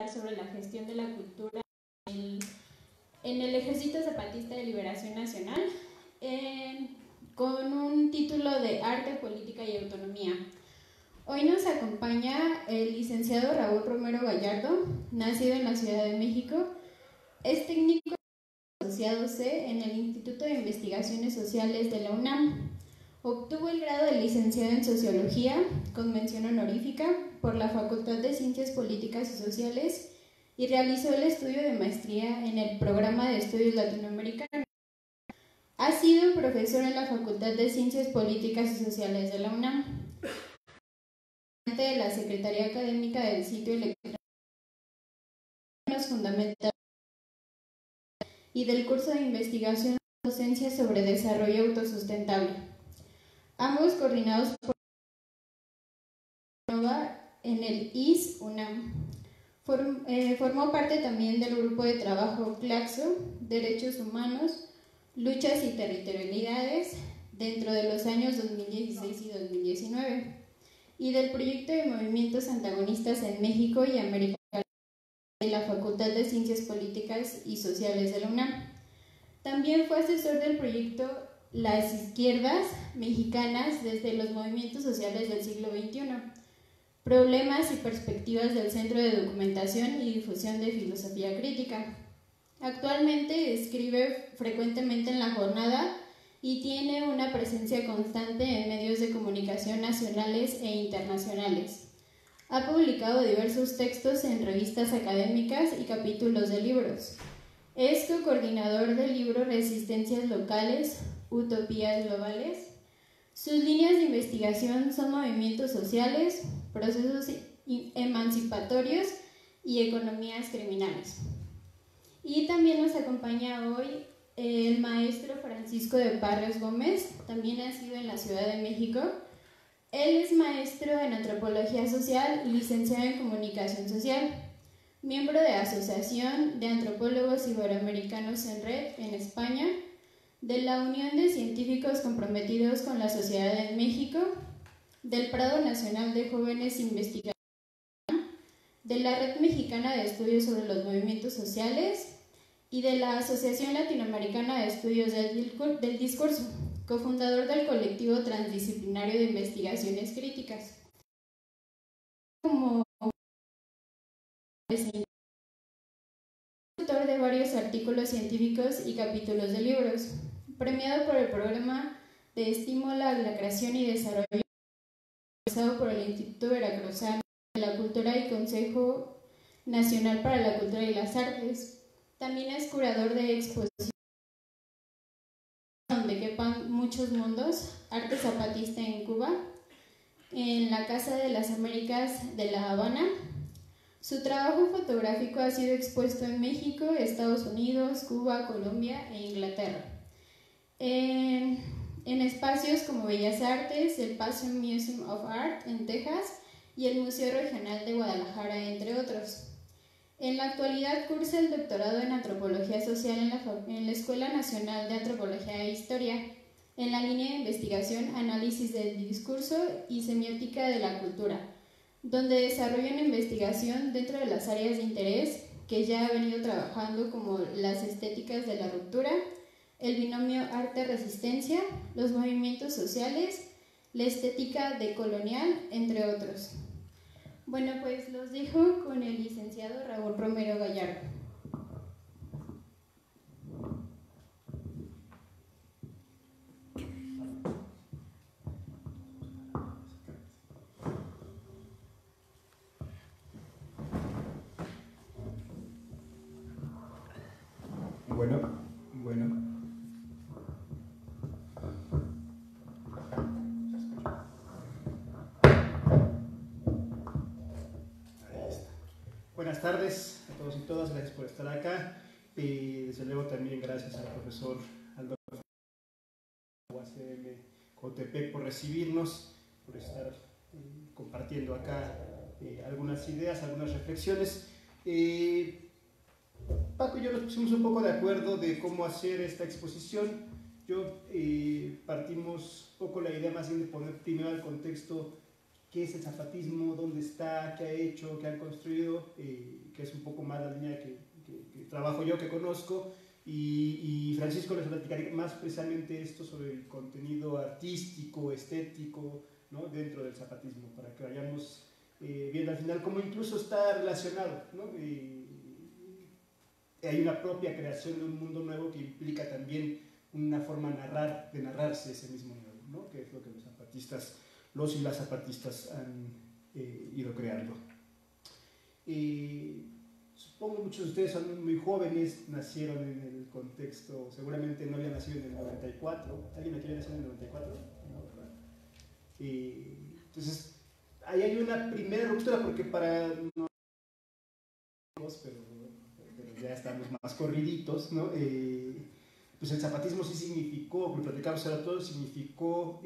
hablar sobre la gestión de la cultura en el Ejército Zapatista de Liberación Nacional, con un título de Arte, Política y Autonomía. Hoy nos acompaña el licenciado Raúl Romero Gallardo, nacido en la Ciudad de México. Es técnico asociado C en el Instituto de Investigaciones Sociales de la UNAM. Obtuvo el grado de licenciado en Sociología, con mención honorífica, por la Facultad de Ciencias Políticas y Sociales y realizó el estudio de maestría en el Programa de Estudios Latinoamericanos. Ha sido profesor en la Facultad de Ciencias Políticas y Sociales de la UNAM, de la Secretaría Académica del Sitio Electrónico Fundamental y del curso de investigación y docencia sobre desarrollo autosustentable, ambos coordinados por en el IS UNAM. Formó parte también del grupo de trabajo Claxo, Derechos Humanos, Luchas y Territorialidades, dentro de los años 2016 y 2019, y del proyecto de movimientos antagonistas en México y América de la Facultad de Ciencias Políticas y Sociales de la UNAM. También fue asesor del proyecto Las Izquierdas Mexicanas desde los movimientos sociales del siglo XXI, problemas y perspectivas del Centro de Documentación y Difusión de Filosofía Crítica. Actualmente escribe frecuentemente en La Jornada y tiene una presencia constante en medios de comunicación nacionales e internacionales. Ha publicado diversos textos en revistas académicas y capítulos de libros. Es coordinador del libro Resistencias Locales, Utopías Globales. Sus líneas de investigación son movimientos sociales, procesos emancipatorios y economías criminales. Y también nos acompaña hoy el maestro Francisco de Parres Gómez, también nacido en la Ciudad de México. Él es maestro en Antropología Social y licenciado en Comunicación Social, miembro de Asociación de Antropólogos Iberoamericanos en Red en España, de la Unión de Científicos Comprometidos con la Sociedad en México, del Prado Nacional de Jóvenes Investigadores, de la Red Mexicana de Estudios sobre los Movimientos Sociales y de la Asociación Latinoamericana de Estudios del Discurso, cofundador del colectivo transdisciplinario de investigaciones críticas. Como autor de varios artículos científicos y capítulos de libros, premiado por el programa de estímulo a la creación y desarrollo realizado por el Instituto Veracruzano de la Cultura y Consejo Nacional para la Cultura y las Artes. También es curador de exposiciones donde quepan muchos mundos, arte zapatista en Cuba, en la Casa de las Américas de La Habana. Su trabajo fotográfico ha sido expuesto en México, Estados Unidos, Cuba, Colombia e Inglaterra. En espacios como Bellas Artes, el Pasadena Museum of Art en Texas y el Museo Regional de Guadalajara, entre otros. En la actualidad cursa el doctorado en Antropología Social en la Escuela Nacional de Antropología e Historia, en la línea de investigación Análisis del Discurso y Semiótica de la Cultura, donde desarrolla una investigación dentro de las áreas de interés que ya ha venido trabajando, como las estéticas de la ruptura, el binomio arte-resistencia, los movimientos sociales, la estética decolonial, entre otros. Bueno, pues los dejo con el licenciado Raúl Romero Gallardo. Bueno. Ahí está. Buenas tardes a todos y todas, gracias por estar acá. Desde luego también gracias al profesor Aldo UACM Cotepec por recibirnos, por estar compartiendo acá algunas ideas, algunas reflexiones. Paco y yo nos pusimos un poco de acuerdo de cómo hacer esta exposición. Partimos un poco la idea más bien de poner primero el contexto, qué es el zapatismo, dónde está, qué ha hecho, qué han construido, qué que es un poco más la línea que trabajo yo, que conozco, y Francisco les platicaré más precisamente esto sobre el contenido artístico, estético, ¿no? Dentro del zapatismo, para que vayamos viendo al final cómo incluso está relacionado, ¿no? Hay una propia creación de un mundo nuevo que implica también una forma de narrarse ese mismo nuevo, ¿no? Que es lo que los y las zapatistas han ido creando. Supongo muchos de ustedes son muy jóvenes, nacieron en el contexto, seguramente no habían nacido en el 94. ¿Alguien aquí había nacido en el 94? No, ¿verdad? Entonces, ahí hay una primera ruptura porque para no, pero ya estamos más corriditos, ¿no? Pues el zapatismo sí significó, como platicamos ahora todos, significó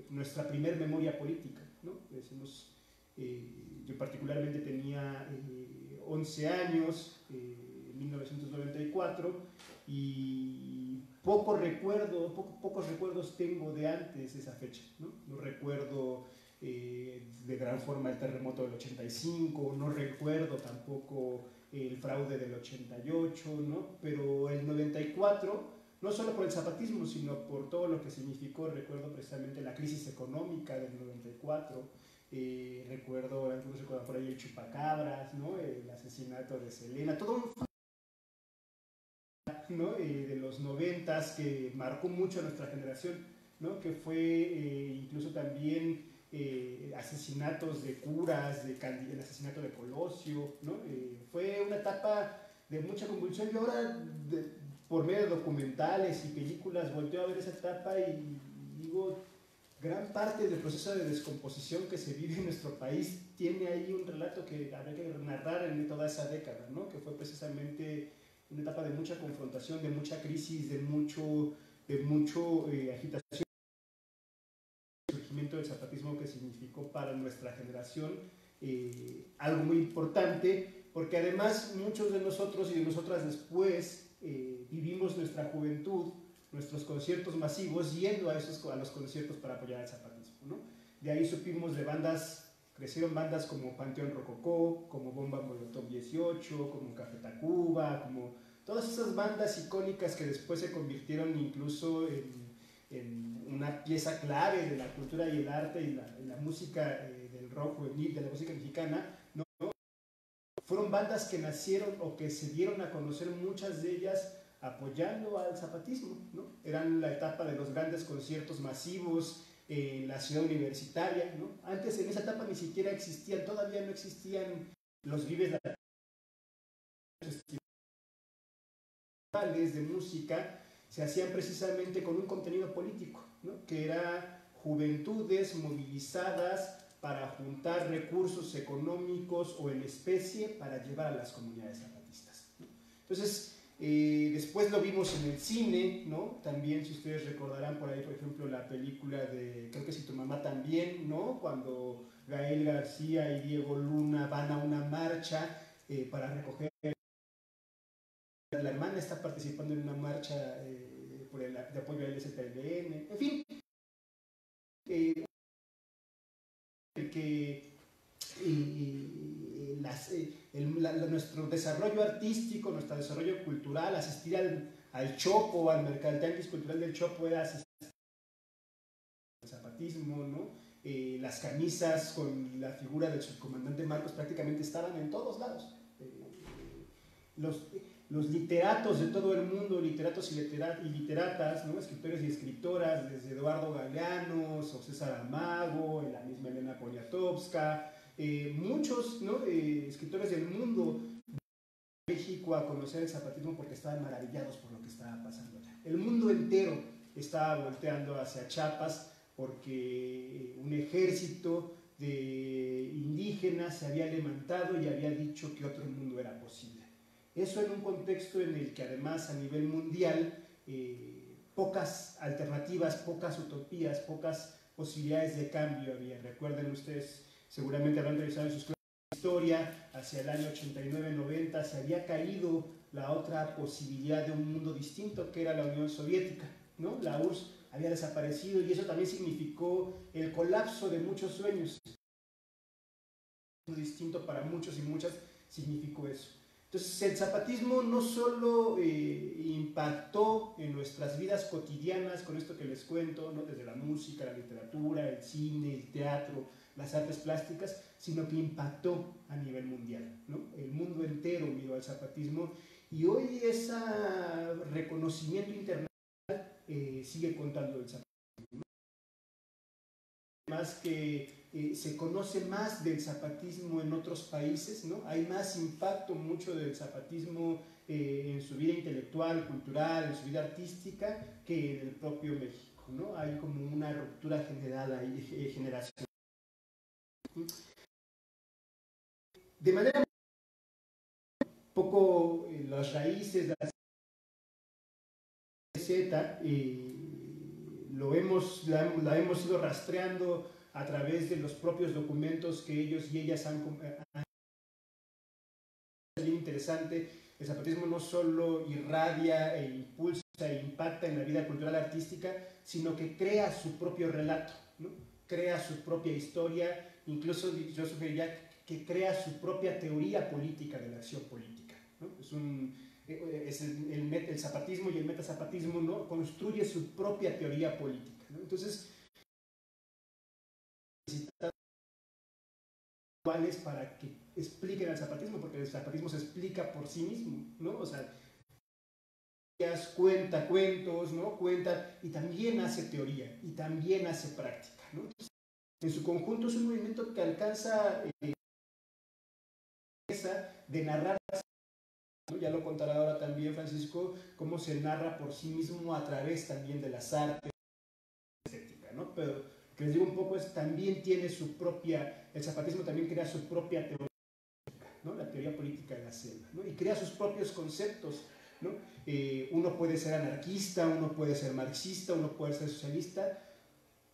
nuestra primer memoria política, ¿no? Decimos, yo particularmente tenía 11 años, en 1994, y pocos recuerdos tengo de antes de esa fecha, ¿no? No recuerdo de gran forma el terremoto del 85, no recuerdo tampoco el fraude del 88, ¿no? Pero el 94, no solo por el zapatismo, sino por todo lo que significó, recuerdo precisamente la crisis económica del 94, recuerdo, algunos recuerdan por ahí el chupacabras, ¿no? El asesinato de Selena, todo un, ¿no? De los 90s que marcó mucho a nuestra generación, ¿no? Que fue incluso también asesinatos de curas, el asesinato de Colosio, ¿no? Fue una etapa de mucha convulsión. Yo ahora, por medio de documentales y películas, volteo a ver esa etapa y digo, gran parte del proceso de descomposición que se vive en nuestro país tiene ahí un relato que habría que narrar en toda esa década, ¿no? Que fue precisamente una etapa de mucha confrontación, de mucha crisis, de mucho agitación, el surgimiento del zapatismo que significó para nuestra generación algo muy importante, porque además muchos de nosotros y de nosotras después vivimos nuestra juventud, nuestros conciertos masivos yendo a los conciertos para apoyar el zapatismo, ¿no? De ahí supimos de bandas, crecieron bandas como Panteón Rococó, como Bomba Molotov 18, como Café Tacuba, como todas esas bandas icónicas que después se convirtieron incluso en una pieza clave de la cultura y el arte y la música del rock juvenil, de la música mexicana, ¿no? Fueron bandas que nacieron o que se dieron a conocer, muchas de ellas apoyando al zapatismo, ¿no? Eran la etapa de los grandes conciertos masivos en la ciudad universitaria, ¿no? Antes en esa etapa ni siquiera existían, todavía no existían los vives festivales de música, se hacían precisamente con un contenido político, ¿no? Que era juventudes movilizadas para juntar recursos económicos o en especie para llevar a las comunidades zapatistas, ¿no? Entonces, después lo vimos en el cine, ¿no? También, si ustedes recordarán por ahí, por ejemplo, la película de, creo que Si tu mamá también, ¿no? Cuando Gael García y Diego Luna van a una marcha para recoger, la hermana está participando en una marcha de apoyo al STLN, en fin, que nuestro desarrollo artístico, nuestro desarrollo cultural, asistir al Chopo, al Tianguis Cultural del Chopo, era asistir al zapatismo, ¿no? Las camisas con la figura del subcomandante Marcos prácticamente estaban en todos lados. Los literatos de todo el mundo, literatos y literatas, ¿no? Escritores y escritoras, desde Eduardo Galeano, César Amago, la misma Elena Poniatowska, muchos, ¿no? Escritores del mundo de México a conocer el zapatismo porque estaban maravillados por lo que estaba pasando allá. El mundo entero estaba volteando hacia Chiapas porque un ejército de indígenas se había levantado y había dicho que otro mundo era posible. Eso en un contexto en el que además a nivel mundial pocas alternativas, pocas utopías, pocas posibilidades de cambio había. Recuerden ustedes, seguramente habrán revisado en sus clases de historia, hacia el año 89-90 se había caído la otra posibilidad de un mundo distinto, que era la Unión Soviética, ¿no? La URSS había desaparecido y eso también significó el colapso de muchos sueños. Distinto para muchos y muchas significó eso. Entonces el zapatismo no solo impactó en nuestras vidas cotidianas, con esto que les cuento, ¿no? Desde la música, la literatura, el cine, el teatro, las artes plásticas, sino que impactó a nivel mundial, ¿no? El mundo entero miró al zapatismo y hoy ese reconocimiento internacional sigue contando el zapatismo. Además que se conoce más del zapatismo en otros países, ¿no? Hay más impacto mucho del zapatismo en su vida intelectual, cultural, en su vida artística, que en el propio México, ¿no? Hay como una ruptura general ahí, generacional. De manera un poco las raíces de la Z, la hemos ido rastreando a través de los propios documentos que ellos y ellas han es bien interesante. El zapatismo no solo irradia e impulsa e impacta en la vida cultural artística, sino que crea su propio relato, ¿no? Crea su propia historia, incluso yo sugeriría que crea su propia teoría política de la acción política, ¿no? El zapatismo y el metazapatismo, ¿no? Construye su propia teoría política, ¿no? Entonces, cuáles para que expliquen el zapatismo, porque el zapatismo se explica por sí mismo, ¿no? O sea, cuenta cuentos, ¿no? Cuenta y también hace teoría y también hace práctica, ¿no? Entonces, en su conjunto es un movimiento que alcanza de narrar, ¿no? Ya lo contará ahora también Francisco, cómo se narra por sí mismo a través también de las artes, estética, ¿no? Pero que les digo un poco, también tiene su propia, el zapatismo también crea su propia teoría, ¿no? La teoría política de la selva, ¿no? Y crea sus propios conceptos, ¿no? Uno puede ser anarquista, uno puede ser marxista, uno puede ser socialista,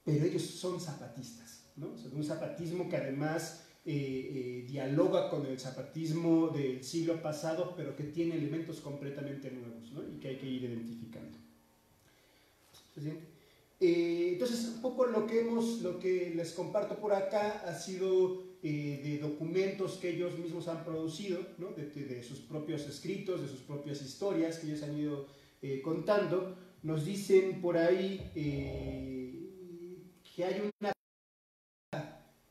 pero ellos son zapatistas, ¿no? O sea, un zapatismo que además dialoga con el zapatismo del siglo pasado, pero que tiene elementos completamente nuevos, ¿no? Y que hay que ir identificando. Entonces, un poco lo que les comparto por acá ha sido de documentos que ellos mismos han producido, ¿no? de sus propios escritos, de sus propias historias que ellos han ido contando. Nos dicen por ahí que hay una...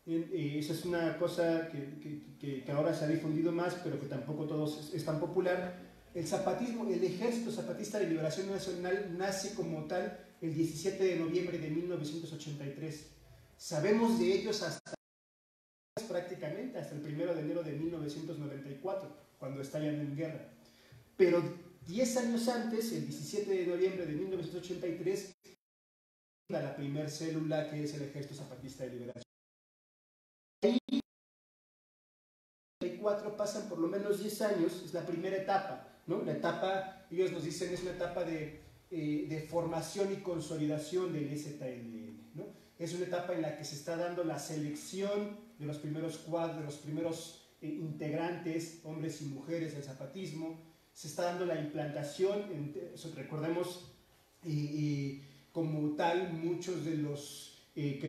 esa es una cosa que ahora se ha difundido más, pero que tampoco todos es tan popular. El zapatismo, el Ejército Zapatista de Liberación Nacional nace como tal el 17 de noviembre de 1983. Sabemos de ellos prácticamente hasta el 1 de enero de 1994, cuando estallan en guerra. Pero 10 años antes, el 17 de noviembre de 1983, la primera célula que es el Ejército Zapatista de Liberación. Ahí, en 1994 pasan por lo menos 10 años, es la primera etapa, ¿no? La etapa, ellos nos dicen, es una etapa de formación y consolidación del EZLN, ¿no? Es una etapa en la que se está dando la selección de los primeros cuadros, de los primeros integrantes, hombres y mujeres del zapatismo. Se está dando la implantación, recordemos, como tal, muchos de los que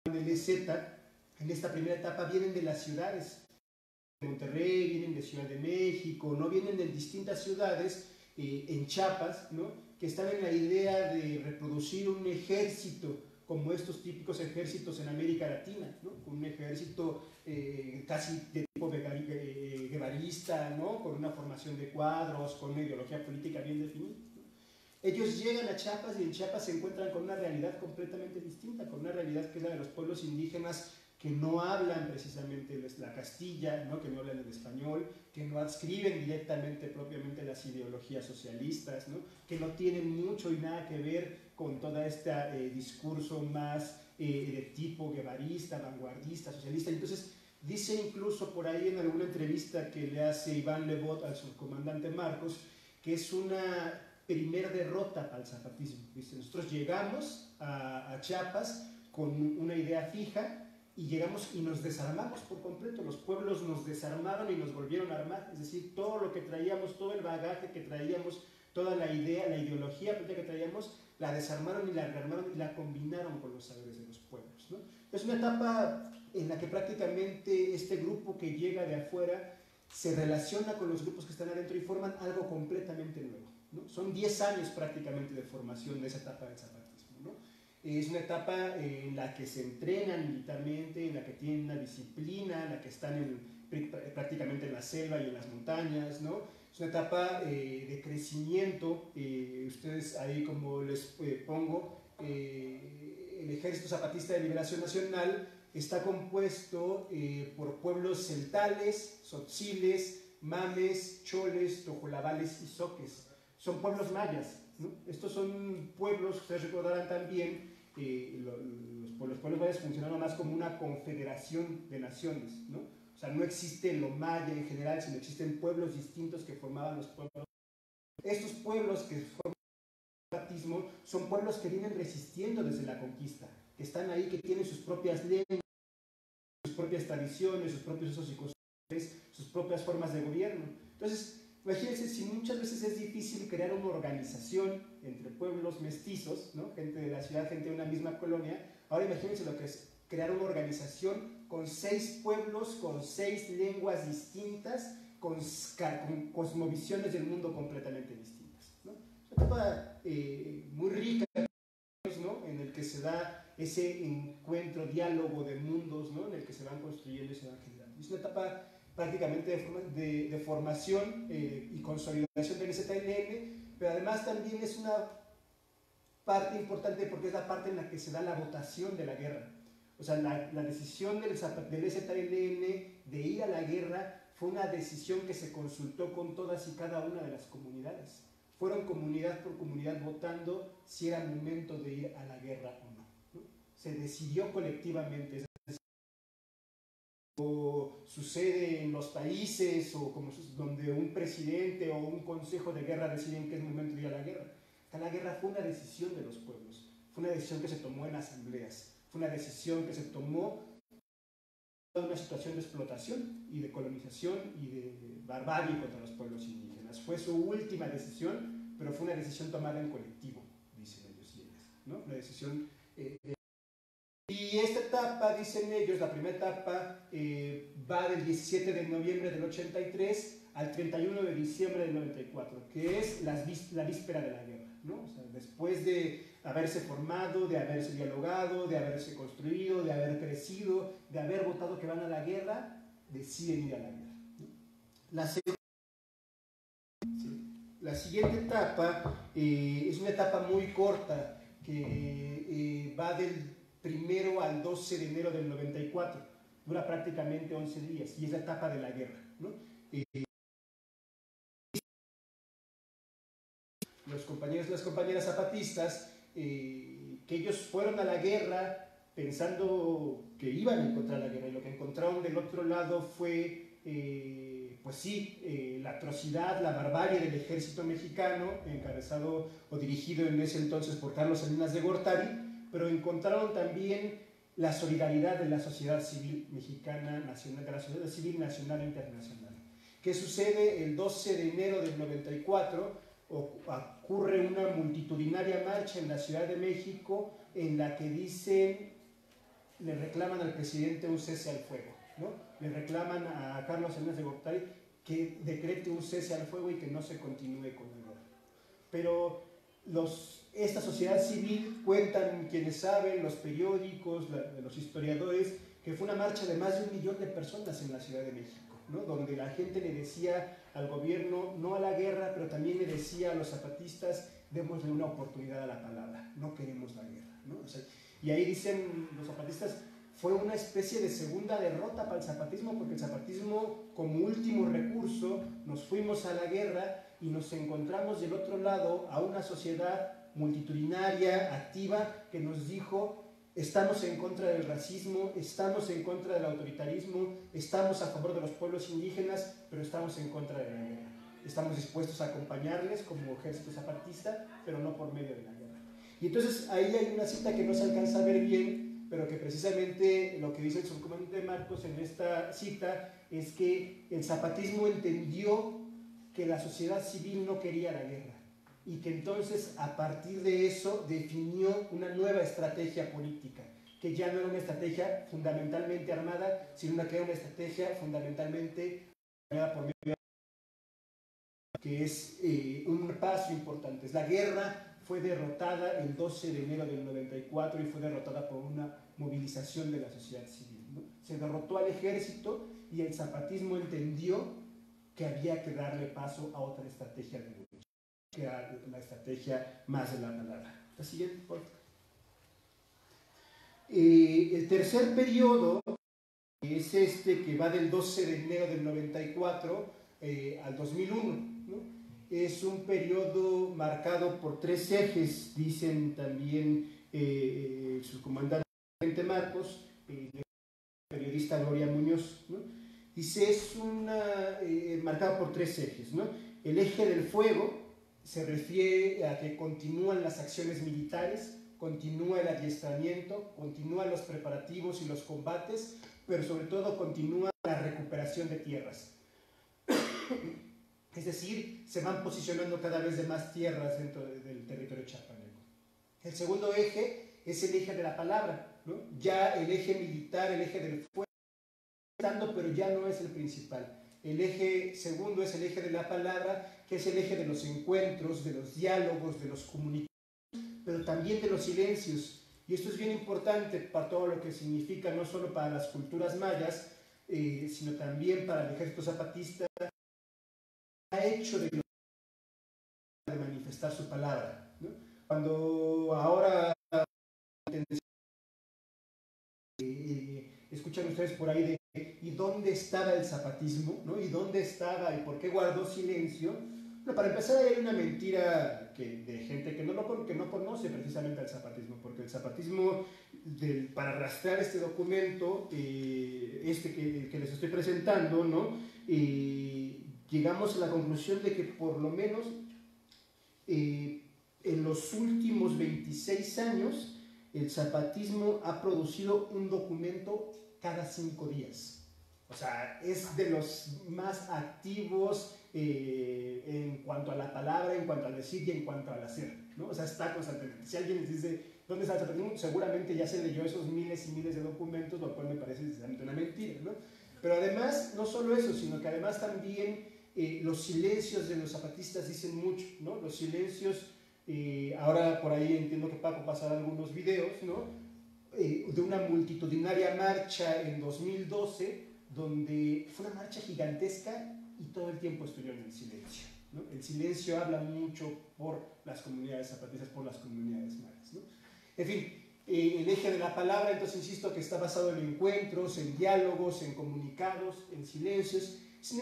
en el EZ, en esta primera etapa, vienen de las ciudades de Monterrey, vienen de Ciudad de México, ¿no? Vienen de distintas ciudades en Chiapas, ¿no? Que están en la idea de reproducir un ejército como estos típicos ejércitos en América Latina, ¿no? Un ejército casi de tipo guevarista, ¿no? Con una formación de cuadros, con una ideología política bien definida, ¿no? Ellos llegan a Chiapas y en Chiapas se encuentran con una realidad completamente distinta, con una realidad que es la de los pueblos indígenas que no hablan precisamente la castilla, ¿no? Que no hablan el español, que no adscriben directamente propiamente las ideologías socialistas, ¿no? Que no tienen mucho y nada que ver con todo este discurso más de tipo guevarista, vanguardista, socialista. Entonces, dice incluso por ahí en alguna entrevista que le hace Iván Lebot al subcomandante Marcos, que es una primera derrota al zapatismo. Dice, nosotros llegamos a Chiapas con una idea fija, y llegamos y nos desarmamos por completo, los pueblos nos desarmaron y nos volvieron a armar, es decir, todo lo que traíamos, todo el bagaje que traíamos, toda la idea, la ideología que traíamos, la desarmaron y la rearmaron y la combinaron con los saberes de los pueblos, ¿no? Es una etapa en la que prácticamente este grupo que llega de afuera se relaciona con los grupos que están adentro y forman algo completamente nuevo, ¿no? Son 10 años prácticamente de formación de esa etapa del zapatismo, ¿no? Es una etapa en la que se entrenan militarmente, en la que tienen una disciplina, en la que están prácticamente en la selva y en las montañas, ¿no? Es una etapa de crecimiento. Ustedes ahí, como les pongo, el Ejército Zapatista de Liberación Nacional está compuesto por pueblos celtales, tzotziles, mames, choles, tojolabales y zoques. Son pueblos mayas, ¿no? Estos son pueblos, ustedes recordarán también, los pueblos mayas funcionaron más como una confederación de naciones, ¿no? O sea, no existe lo maya en general, sino existen pueblos distintos que formaban los pueblos. Estos pueblos que forman el zapatismo son pueblos que vienen resistiendo desde la conquista, que están ahí, que tienen sus propias lenguas, sus propias tradiciones, sus propios usos y costumbres, sus propias formas de gobierno. Entonces, imagínense, si muchas veces es difícil crear una organización entre pueblos mestizos, ¿no? Gente de la ciudad, gente de una misma colonia, ahora imagínense lo que es crear una organización con 6 pueblos, con 6 lenguas distintas, con cosmovisiones del mundo completamente distintas, ¿no? Es una etapa muy rica, ¿no? En el que se da ese encuentro, diálogo de mundos, ¿no? En el que se van construyendo y se van generando. Es una etapa prácticamente de formación y consolidación del ZLN, pero además también es una parte importante porque es la parte en la que se da la votación de la guerra. O sea, la decisión del ZLN de ir a la guerra fue una decisión que se consultó con todas y cada una de las comunidades. Fueron comunidad por comunidad votando si era momento de ir a la guerra o no, ¿no? Se decidió colectivamente. O sucede en los países o como donde un presidente o un consejo de guerra deciden que es momento de ir a la guerra. La guerra fue una decisión de los pueblos, fue una decisión que se tomó en asambleas, fue una decisión que se tomó en una situación de explotación y de colonización y de barbarie contra los pueblos indígenas. Fue su última decisión, pero fue una decisión tomada en colectivo, dicen ellos y ellas, ¿no? Una decisión y esta etapa, dicen ellos, la primera etapa va del 17 de noviembre del 83 al 31 de diciembre del 94, que es la víspera de la guerra, ¿no? O sea, después de haberse formado, de haberse dialogado, de haberse construido, de haber crecido, de haber votado que van a la guerra, deciden ir a la guerra, ¿no? La siguiente etapa es una etapa muy corta que va del 1 al 12 de enero del 94, dura prácticamente 11 días y es la etapa de la guerra, ¿no? Los compañeros y las compañeras zapatistas, que ellos fueron a la guerra pensando que iban a encontrar la guerra y lo que encontraron del otro lado fue, pues sí, la atrocidad, la barbarie del ejército mexicano, encabezado o dirigido en ese entonces por Carlos Salinas de Gortari, pero encontraron también la solidaridad de la sociedad civil mexicana, nacional, de la sociedad civil nacional e internacional. ¿Qué sucede? El 12 de enero del 94 ocurre una multitudinaria marcha en la Ciudad de México en la que dicen, le reclaman al presidente un cese al fuego, ¿no? Le reclaman a Carlos Salinas de Gortari que decrete un cese al fuego y que no se continúe con la guerra. Pero esta sociedad civil, cuentan quienes saben, los periódicos, los historiadores, que fue una marcha de más de 1 millón de personas en la Ciudad de México, ¿no? Donde la gente le decía al gobierno no a la guerra, pero también le decía a los zapatistas, démosle una oportunidad a la palabra, no queremos la guerra, ¿no? O sea, y ahí dicen los zapatistas, fue una especie de segunda derrota para el zapatismo, porque el zapatismo, como último recurso, nos fuimos a la guerra y nos encontramos del otro lado a una sociedad multitudinaria, activa, que nos dijo, estamos en contra del racismo, estamos en contra del autoritarismo, estamos a favor de los pueblos indígenas, pero estamos en contra de la guerra. Estamos dispuestos a acompañarles como ejército zapatista, pero no por medio de la guerra. Y entonces ahí hay una cita que no se alcanza a ver bien, pero que precisamente lo que dice el subcomandante Marcos en esta cita es que el zapatismo entendió que la sociedad civil no quería la guerra y que entonces a partir de eso definió una nueva estrategia política, que ya no era una estrategia fundamentalmente armada, sino que era una estrategia fundamentalmente armada por medio de que es un paso importante. La guerra fue derrotada el 12 de enero del 94 y fue derrotada por una movilización de la sociedad civil, ¿no? Se derrotó al ejército y el zapatismo entendió que había que darle paso a otra estrategia de lucha, que era la estrategia más de la palabra. La siguiente, por favor. El tercer periodo es este que va del 12 de enero del 94 al 2001, ¿no? Es un periodo marcado por tres ejes, dicen también su comandante Marcos, el periodista Gloria Muñoz, ¿no? Dice, es marcado por tres ejes, ¿no? El eje del fuego se refiere a que continúan las acciones militares, continúa el adiestramiento, continúan los preparativos y los combates, pero sobre todo continúa la recuperación de tierras. Es decir, se van posicionando cada vez de más tierras dentro del territorio chiapaneco. El segundo eje es el eje de la palabra, ¿no? Ya el eje militar, el eje del fuego, pero ya no es el principal. El eje segundo es el eje de la palabra, que es el eje de los encuentros, de los diálogos, de los comunicados, pero también de los silencios. Y esto es bien importante para todo lo que significa, no solo para las culturas mayas, sino también para el ejército zapatista, ha hecho de manifestar su palabra, ¿no? Cuando ahora escuchan ustedes por ahí de ¿y dónde estaba el zapatismo? ¿No? ¿Y dónde estaba y por qué guardó silencio? Bueno, para empezar hay una mentira de gente que no conoce precisamente al zapatismo, porque el zapatismo, para arrastrar este documento, que les estoy presentando, ¿no? Llegamos a la conclusión de que por lo menos en los últimos 26 años el zapatismo ha producido un documento cada 5 días. O sea, es de los más activos en cuanto a la palabra, en cuanto al decir y en cuanto al hacer, ¿no? O sea, está constantemente. Si alguien les dice, ¿dónde está el zapatismo? Seguramente ya se leyó esos miles y miles de documentos, lo cual me parece sinceramente una mentira, ¿no? Pero además, no solo eso, sino que además también los silencios de los zapatistas dicen mucho, ¿no? Los silencios, ahora por ahí entiendo que Paco pasará algunos videos, ¿no? De una multitudinaria marcha en 2012, donde fue una marcha gigantesca y todo el tiempo estuvieron en silencio, ¿no? El silencio habla mucho por las comunidades zapatistas, por las comunidades mayas, ¿no? En fin, el eje de la palabra, entonces insisto que está basado en encuentros, en diálogos, en comunicados, en silencios. Es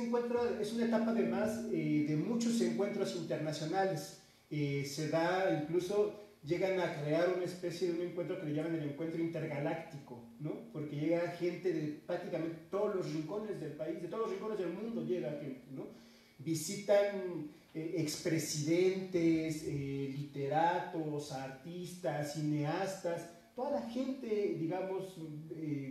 una etapa además de muchos encuentros internacionales. Se da incluso, llegan a crear una especie de un encuentro que le llaman el encuentro intergaláctico, ¿no? Porque llega gente de prácticamente todos los rincones del país, de todos los rincones del mundo llega gente, ¿no? Visitan expresidentes, literatos, artistas, cineastas, toda la gente, digamos,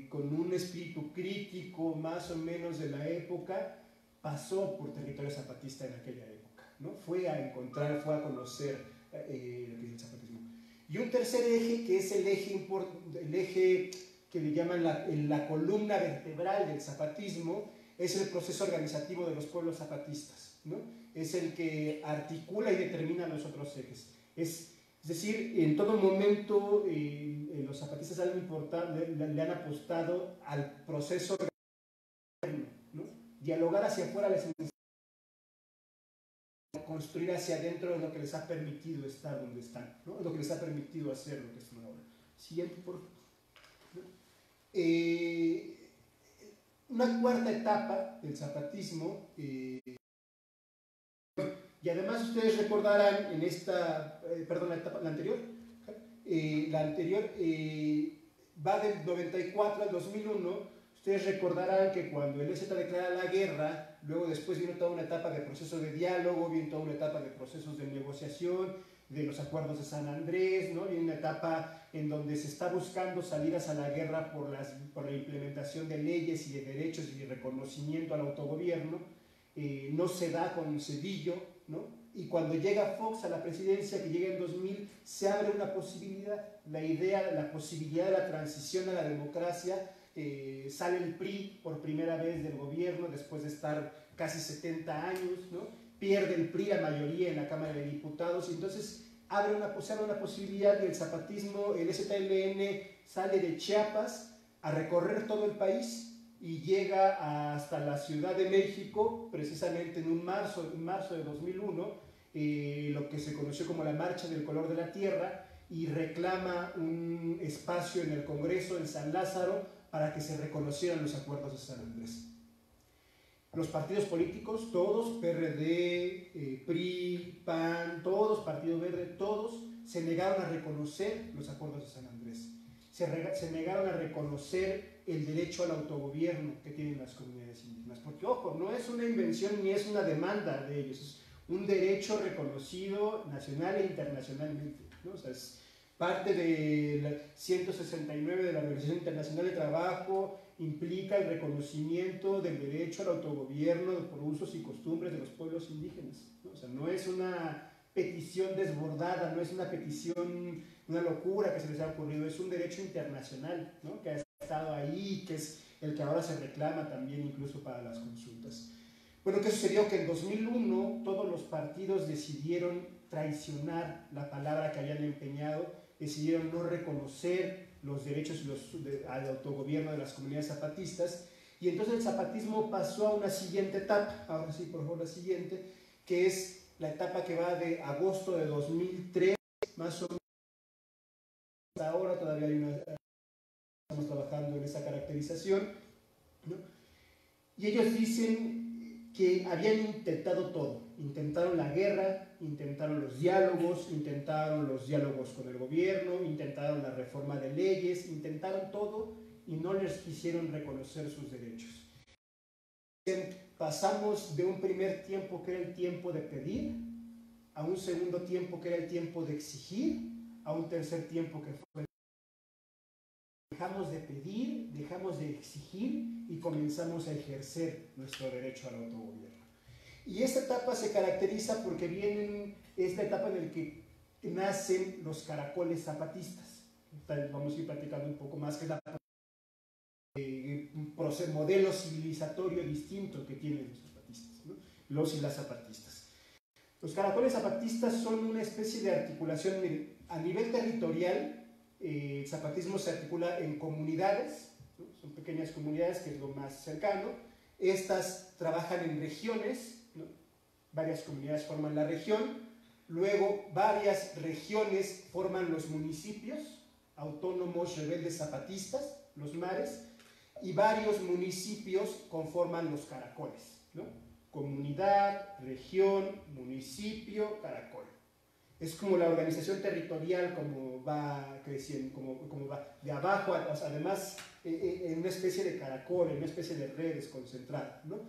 con un espíritu crítico más o menos de la época, pasó por territorio zapatista en aquella época, ¿no? Fue a encontrar, fue a conocer lo que es el zapatismo. Y un tercer eje, que es el eje que le llaman la columna vertebral del zapatismo, es el proceso organizativo de los pueblos zapatistas, ¿no? Es el que articula y determina los otros ejes. Es decir, en todo momento los zapatistas le han apostado al proceso organizativo, ¿no? Dialogar hacia afuera les construir hacia adentro es lo que les ha permitido estar donde están, ¿no? Es lo que les ha permitido hacer lo que están ahora. Siguiente, por favor. Una cuarta etapa del zapatismo, y además ustedes recordarán en esta, la anterior va del 94 al 2001. Ustedes recordarán que cuando el EZ declara la guerra, luego después vino toda una etapa de proceso de diálogo, vino toda una etapa de procesos de negociación, de los acuerdos de San Andrés, ¿no? Viene una etapa en donde se está buscando salidas a la guerra por la implementación de leyes y de derechos y de reconocimiento al autogobierno. No se da con Cedillo, ¿no? y cuando llega Fox a la presidencia, que llega en 2000, se abre una posibilidad, la posibilidad de la transición a la democracia. Sale el PRI por primera vez del gobierno después de estar casi 70 años, ¿no? Pierde el PRI la mayoría en la Cámara de Diputados, y entonces se abre una posibilidad y el zapatismo, el ZLN, sale de Chiapas a recorrer todo el país y llega hasta la Ciudad de México, precisamente en marzo de 2001, lo que se conoció como la Marcha del Color de la Tierra, y reclama un espacio en el Congreso en San Lázaro para que se reconocieran los acuerdos de San Andrés. Los partidos políticos, todos, PRD, PRI, PAN, todos, Partido Verde, todos se negaron a reconocer los acuerdos de San Andrés. Se negaron a reconocer el derecho al autogobierno que tienen las comunidades indígenas. Porque, ojo, no es una invención ni es una demanda de ellos, es un derecho reconocido nacional e internacionalmente, ¿no? O sea, es parte del 169 de la Organización Internacional de Trabajo, implica el reconocimiento del derecho al autogobierno por usos y costumbres de los pueblos indígenas, ¿no? O sea, no es una petición desbordada, no es una petición, una locura que se les ha ocurrido, es un derecho internacional, ¿no? Que ha estado ahí, que es el que ahora se reclama también incluso para las consultas. Bueno, ¿qué sucedió? Que en 2001 todos los partidos decidieron traicionar la palabra que habían empeñado, decidieron no reconocer los derechos al autogobierno de las comunidades zapatistas, y entonces el zapatismo pasó a una siguiente etapa, ahora sí, por favor, la siguiente, que es la etapa que va de agosto de 2003, más o menos, hasta ahora todavía estamos trabajando en esa caracterización, ¿no? Y ellos dicen que habían intentado todo, intentaron la guerra, intentaron los diálogos con el gobierno, intentaron la reforma de leyes, intentaron todo y no les quisieron reconocer sus derechos. Pasamos de un primer tiempo que era el tiempo de pedir, a un segundo tiempo que era el tiempo de exigir, a un tercer tiempo que fue dejamos de pedir, dejamos de exigir y comenzamos a ejercer nuestro derecho al autogobierno. Y esta etapa se caracteriza porque es la etapa en la que nacen los caracoles zapatistas. Vamos a ir platicando un poco más, que es un modelo civilizatorio distinto que tienen los zapatistas, ¿no? Los y las zapatistas. Los caracoles zapatistas son una especie de articulación a nivel territorial. El zapatismo se articula en comunidades, ¿no? Son pequeñas comunidades, que es lo más cercano. Estas trabajan en regiones, ¿no? Varias comunidades forman la región, luego varias regiones forman los municipios autónomos rebeldes zapatistas, los mares, y varios municipios conforman los caracoles, ¿no? Comunidad, región, municipio, caracol. Es como la organización territorial, como va creciendo, como va de abajo, o sea, además en una especie de caracol, en una especie de redes concentradas, ¿no?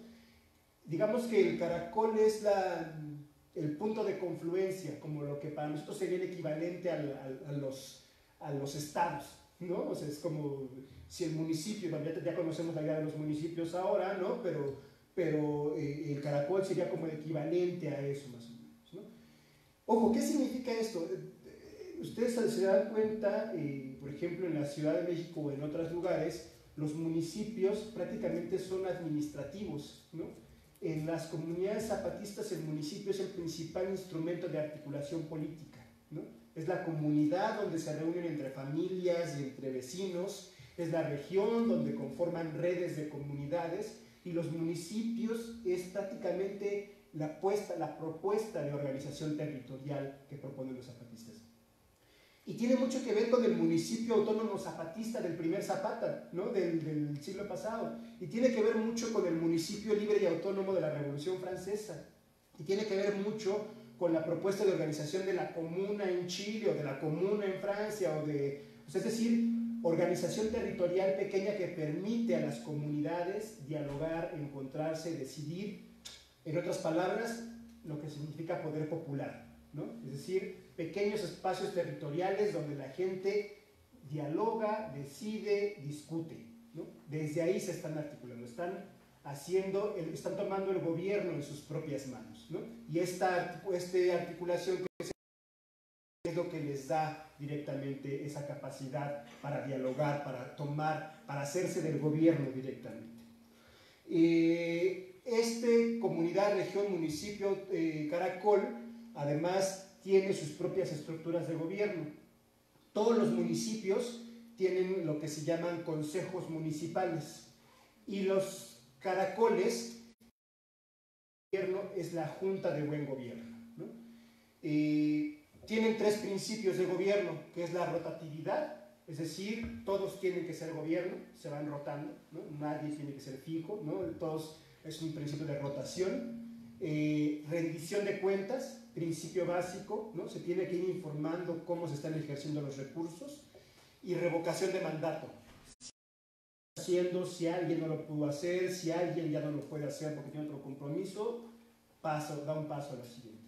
Digamos que el caracol es el punto de confluencia, como lo que para nosotros sería el equivalente a los estados, ¿no? O sea, es como si el municipio, ya conocemos la idea de los municipios ahora, ¿no? Pero el caracol sería como el equivalente a eso, más o menos, ¿no? Ojo, ¿qué significa esto? Ustedes se dan cuenta, por ejemplo, en la Ciudad de México o en otros lugares, los municipios prácticamente son administrativos, ¿no? En las comunidades zapatistas el municipio es el principal instrumento de articulación política, ¿no? Es la comunidad donde se reúnen entre familias y entre vecinos, es la región donde conforman redes de comunidades, y los municipios es prácticamente la propuesta de organización territorial que proponen los zapatistas. Y tiene mucho que ver con el municipio autónomo zapatista del primer Zapata, ¿no? del siglo pasado, y tiene que ver mucho con el municipio libre y autónomo de la Revolución Francesa, y tiene que ver mucho con la propuesta de organización de la comuna en Chile o de la comuna en Francia, es decir, organización territorial pequeña que permite a las comunidades dialogar, encontrarse, decidir. En otras palabras, lo que significa poder popular, ¿no? Es decir, pequeños espacios territoriales donde la gente dialoga, decide, discute, ¿no? Desde ahí se están articulando, están están tomando el gobierno en sus propias manos, ¿no? Y esta articulación que es lo que les da directamente esa capacidad para dialogar, para hacerse del gobierno directamente. Comunidad, región, municipio, Caracol, además tiene sus propias estructuras de gobierno. Todos los municipios tienen lo que se llaman consejos municipales y los caracoles, el gobierno es la Junta de Buen Gobierno, ¿no? Tienen 3 principios de gobierno, que es la rotatividad, es decir, todos tienen que ser gobierno, se van rotando, ¿no? Nadie tiene que ser fijo, ¿no? Todos es un principio de rotación. Rendición de cuentas, principio básico, ¿no? Se tiene que ir informando cómo se están ejerciendo los recursos. Y revocación de mandato. Si alguien no lo pudo hacer, si alguien ya no lo puede hacer porque tiene otro compromiso, da un paso a lo siguiente.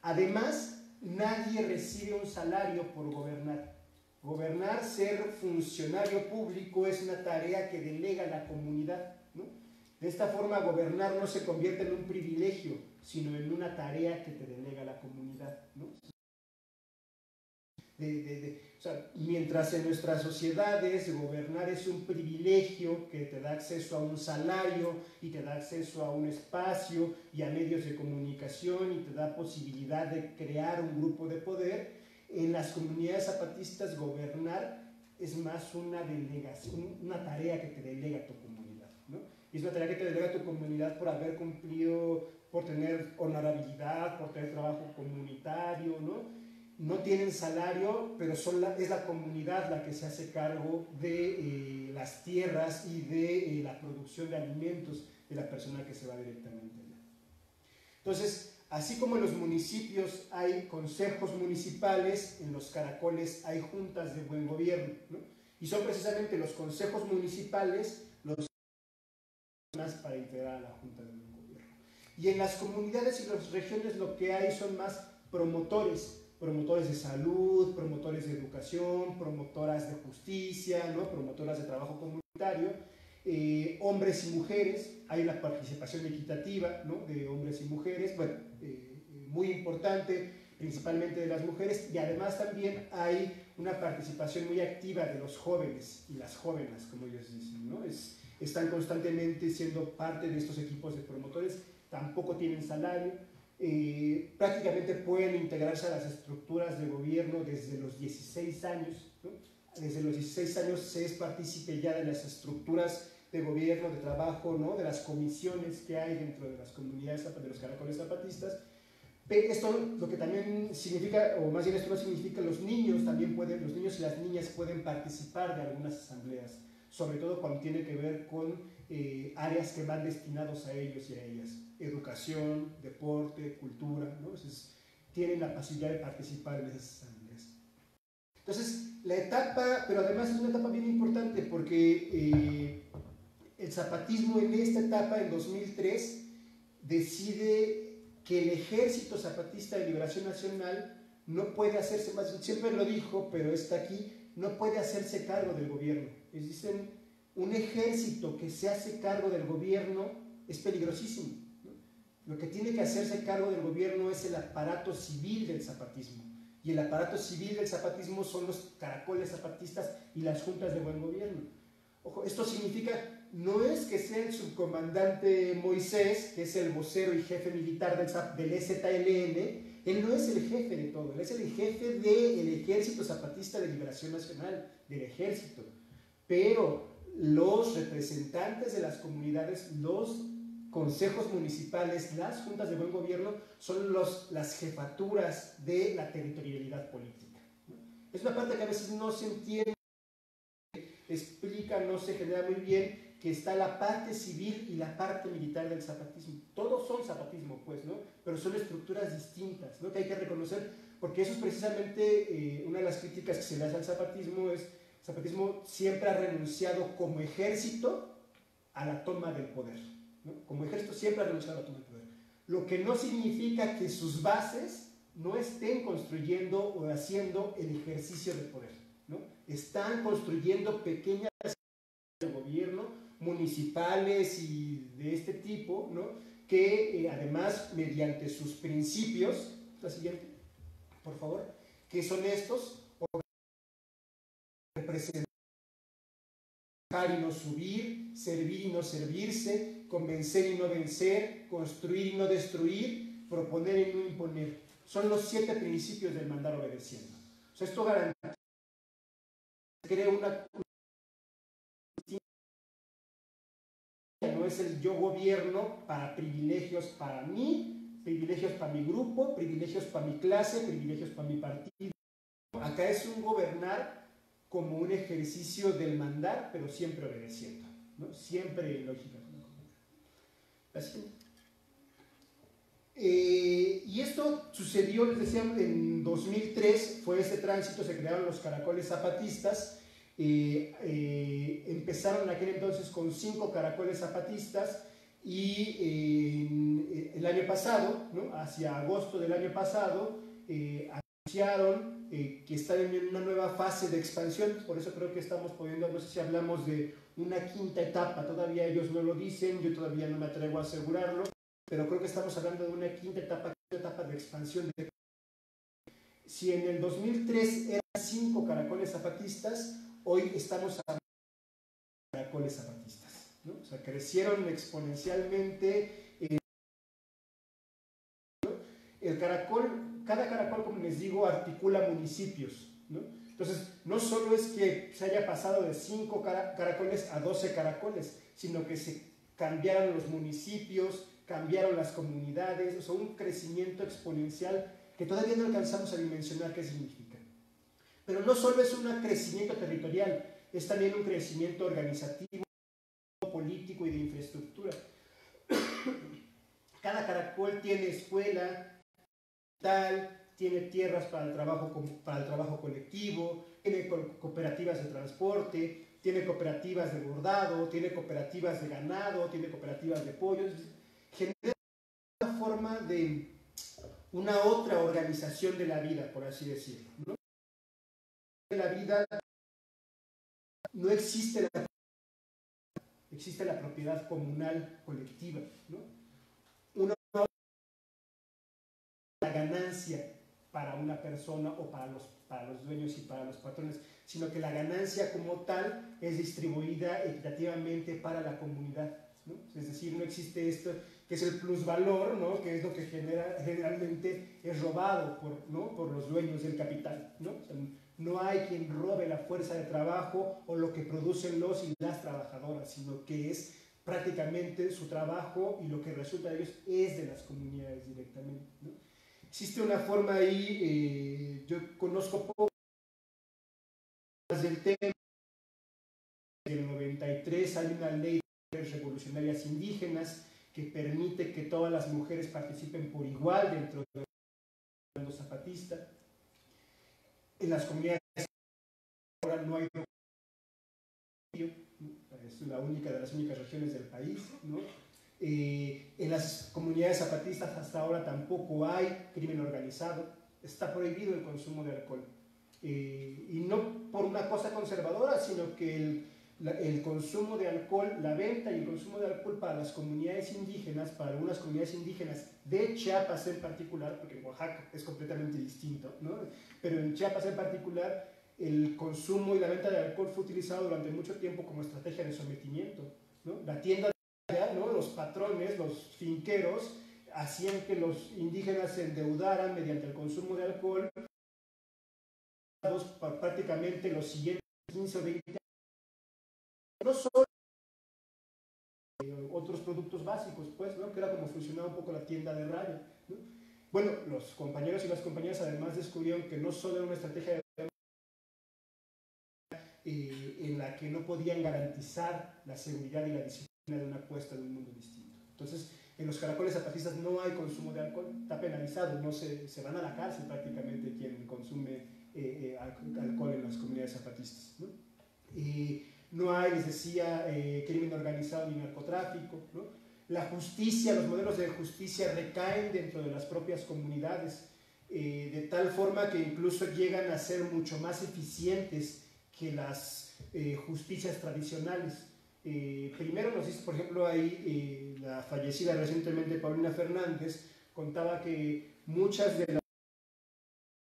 Además, nadie recibe un salario por gobernar. Gobernar, ser funcionario público, es una tarea que delega la comunidad, ¿no? De esta forma, gobernar no se convierte en un privilegio, sino en una tarea que te delega la comunidad, ¿no? O sea, mientras en nuestras sociedades gobernar es un privilegio que te da acceso a un salario y te da acceso a un espacio y a medios de comunicación y te da posibilidad de crear un grupo de poder, en las comunidades zapatistas gobernar es más una delegación, una tarea que te delega tu comunidad, ¿no? Y es una tarea que te delega tu comunidad por haber cumplido, por tener honorabilidad, por tener trabajo comunitario, ¿no? No tienen salario, pero es la comunidad la que se hace cargo de las tierras y de la producción de alimentos de la persona que se va directamente allá. Entonces, así como en los municipios hay consejos municipales, en los caracoles hay juntas de buen gobierno, ¿no? Y son precisamente los consejos municipales los más para integrar a la junta de buen gobierno. Y en las comunidades y las regiones lo que hay son más promotores de salud, promotores de educación, promotoras de justicia, ¿no? Promotoras de trabajo comunitario, hombres y mujeres, hay una participación equitativa, ¿no? De hombres y mujeres, bueno, muy importante, principalmente de las mujeres, y además también hay una participación muy activa de los jóvenes y las jóvenes, como ellos dicen, ¿no? Están constantemente siendo parte de estos equipos de promotores, tampoco tienen salario. Prácticamente pueden integrarse a las estructuras de gobierno desde los 16 años, ¿no? Desde los 16 años se es partícipe ya de las estructuras de gobierno, de trabajo, ¿no? De las comisiones que hay dentro de las comunidades de los caracoles zapatistas. Pero esto lo que también significa, o más bien esto no significa, los niños y las niñas pueden participar de algunas asambleas, sobre todo cuando tiene que ver con áreas que van destinados a ellos y a ellas. Educación, deporte, cultura, ¿no? Entonces, tienen la posibilidad de participar en esas asambleas. Entonces, la etapa, pero además es una etapa bien importante porque el zapatismo en esta etapa, en 2003, decide que el Ejército Zapatista de Liberación Nacional no puede hacerse más, siempre lo dijo, pero está aquí, no puede hacerse cargo del gobierno. Es dicen, un ejército que se hace cargo del gobierno es peligrosísimo. Lo que tiene que hacerse cargo del gobierno es el aparato civil del zapatismo. Y el aparato civil del zapatismo son los caracoles zapatistas y las juntas de buen gobierno. Ojo, esto significa, no es que sea el subcomandante Moisés, que es el vocero y jefe militar del EZLN, él no es el jefe de todo, él es el jefe del Ejército Zapatista de Liberación Nacional, del ejército. Pero los representantes de las comunidades, los consejos municipales, las juntas de buen gobierno, son las jefaturas de la territorialidad política, ¿no? Es una parte que a veces no se entiende, explica, no se genera muy bien, que está la parte civil y la parte militar del zapatismo. Todos son zapatismo, pues, ¿no? Pero son estructuras distintas, ¿no? Que hay que reconocer, porque eso es precisamente una de las críticas que se le hace al zapatismo, es el zapatismo siempre ha renunciado como ejército a la toma del poder, ¿no? Como ejército siempre ha renunciado a la toma del poder. Lo que no significa que sus bases no estén construyendo o haciendo el ejercicio de poder, ¿no? Están construyendo pequeñas de gobierno municipales y de este tipo, ¿no? Que además, mediante sus principios, la siguiente, por favor, que son estos: representar y no subir, servir y no servirse, convencer y no vencer, construir y no destruir, proponer y no imponer. Son los 7 principios del mandar obedeciendo. O sea, esto garantiza que crea una... No es el yo gobierno para privilegios para mí, privilegios para mi grupo, privilegios para mi clase, privilegios para mi partido. Acá es un gobernar como un ejercicio del mandar, pero siempre obedeciendo, ¿no? Siempre lógica. Así. Y esto sucedió, les decía, en 2003, fue este tránsito, se crearon los caracoles zapatistas. Empezaron en aquel entonces con 5 caracoles zapatistas y el año pasado, ¿no? Hacia agosto del año pasado, anunciaron que están en una nueva fase de expansión. Por eso creo que estamos poniendo, no sé si hablamos de una 5ª etapa, todavía ellos no lo dicen, yo todavía no me atrevo a asegurarlo, pero creo que estamos hablando de una 5ª etapa de expansión. Si en el 2003 eran 5 caracoles zapatistas, hoy estamos hablando de caracoles zapatistas, ¿no? O sea, crecieron exponencialmente. El caracol, cada caracol, como les digo, articula municipios, ¿no? Entonces, no solo es que se haya pasado de 5 caracoles a 12 caracoles, sino que se cambiaron los municipios, cambiaron las comunidades, o sea, un crecimiento exponencial que todavía no alcanzamos a dimensionar qué significa. Pero no solo es un crecimiento territorial, es también un crecimiento organizativo, político y de infraestructura. Cada caracol tiene escuela, tiene tierras para el trabajo colectivo, tiene cooperativas de transporte, tiene cooperativas de bordado, tiene cooperativas de ganado, tiene cooperativas de pollos. Genera una forma de una otra organización de la vida, por así decirlo, ¿no? En la vida no existe la propiedad comunal colectiva, ¿no? La ganancia para una persona o para los dueños y para los patrones, sino que la ganancia como tal es distribuida equitativamente para la comunidad, ¿no? Es decir, no existe esto que es el plusvalor, ¿no? Que es lo que generalmente es robado por los dueños del capital, ¿no? O sea, no hay quien robe la fuerza de trabajo o lo que producen los y las trabajadoras, sino que es prácticamente su trabajo y lo que resulta de ellos es de las comunidades directamente, ¿no? Existe una forma ahí, yo conozco poco del tema. En el 93 hay una ley de revolucionarias indígenas que permite que todas las mujeres participen por igual dentro del movimiento zapatista. En las comunidades ahora no hay, es la única de las únicas regiones del país, ¿no? En las comunidades zapatistas hasta ahora tampoco hay crimen organizado, está prohibido el consumo de alcohol. Y no por una cosa conservadora, sino que el consumo de alcohol, la venta y el consumo de alcohol para las comunidades indígenas, para algunas comunidades indígenas de Chiapas en particular, porque en Oaxaca es completamente distinto, ¿no? Pero en Chiapas en particular, el consumo y la venta de alcohol fue utilizado durante mucho tiempo como estrategia de sometimiento, ¿no? La tienda, ¿no? Los patrones, los finqueros, hacían que los indígenas se endeudaran mediante el consumo de alcohol prácticamente los siguientes 15 o 20 años. No solo otros productos básicos, pues, ¿no? Que era como funcionaba un poco la tienda de raya, ¿no? Bueno, los compañeros y las compañeras además descubrieron que no solo era una estrategia de en la que no podían garantizar la seguridad y la disciplina de una apuesta de un mundo distinto. Entonces, en los caracoles zapatistas no hay consumo de alcohol, está penalizado, no se van a la cárcel prácticamente quien consume alcohol en las comunidades zapatistas, ¿no? No hay, les decía, crimen organizado ni narcotráfico, ¿no? La justicia, los modelos de justicia recaen dentro de las propias comunidades, de tal forma que incluso llegan a ser mucho más eficientes que las justicias tradicionales. Primero nos hizo, por ejemplo, ahí la fallecida recientemente Paulina Fernández contaba que muchas de las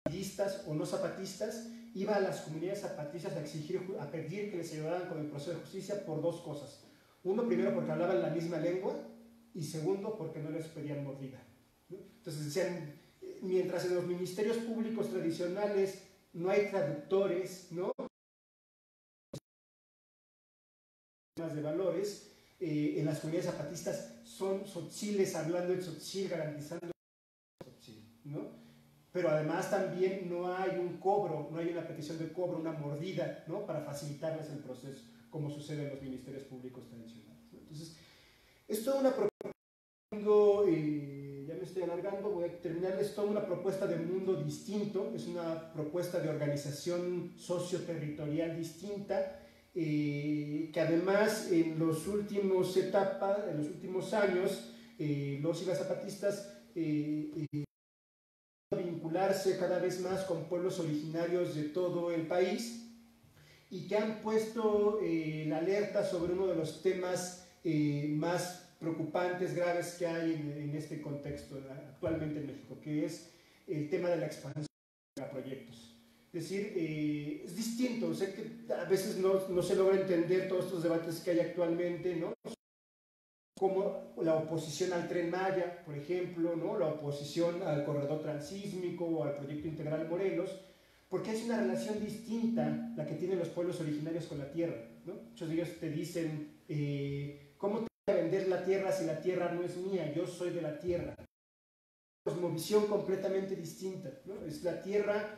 zapatistas o no zapatistas iba a las comunidades zapatistas a pedir que les ayudaran con el proceso de justicia por dos cosas. Uno, primero porque hablaban la misma lengua, y segundo porque no les pedían mordida, ¿no? Entonces decían, mientras en los ministerios públicos tradicionales no hay traductores, ¿no?, de valores, en las comunidades zapatistas son tzotziles hablando en tzotzil, garantizando el tzotzil, ¿no? Pero además también no hay un cobro, no hay una petición de cobro, una mordida, ¿no?, para facilitarles el proceso, como sucede en los ministerios públicos tradicionales, ¿no? Entonces, es toda una propuesta, ya me estoy alargando, voy a terminar, es toda una propuesta de mundo distinto, es una propuesta de organización socioterritorial distinta, que además en los últimos años, los y las zapatistas vincularse cada vez más con pueblos originarios de todo el país y que han puesto la alerta sobre uno de los temas más preocupantes, graves que hay en este contexto actualmente en México, que es el tema de la expansión de proyectos. Es decir, es distinto, sé que a veces no se logra entender todos estos debates que hay actualmente, ¿no?, como la oposición al Tren Maya, por ejemplo, ¿no?, la oposición al corredor transísmico o al proyecto integral Morelos, porque es una relación distinta la que tienen los pueblos originarios con la tierra, ¿no? Muchos de ellos te dicen, ¿cómo te voy a vender la tierra si la tierra no es mía? Yo soy de la tierra. Es una cosmovisión completamente distinta, ¿no? Es la tierra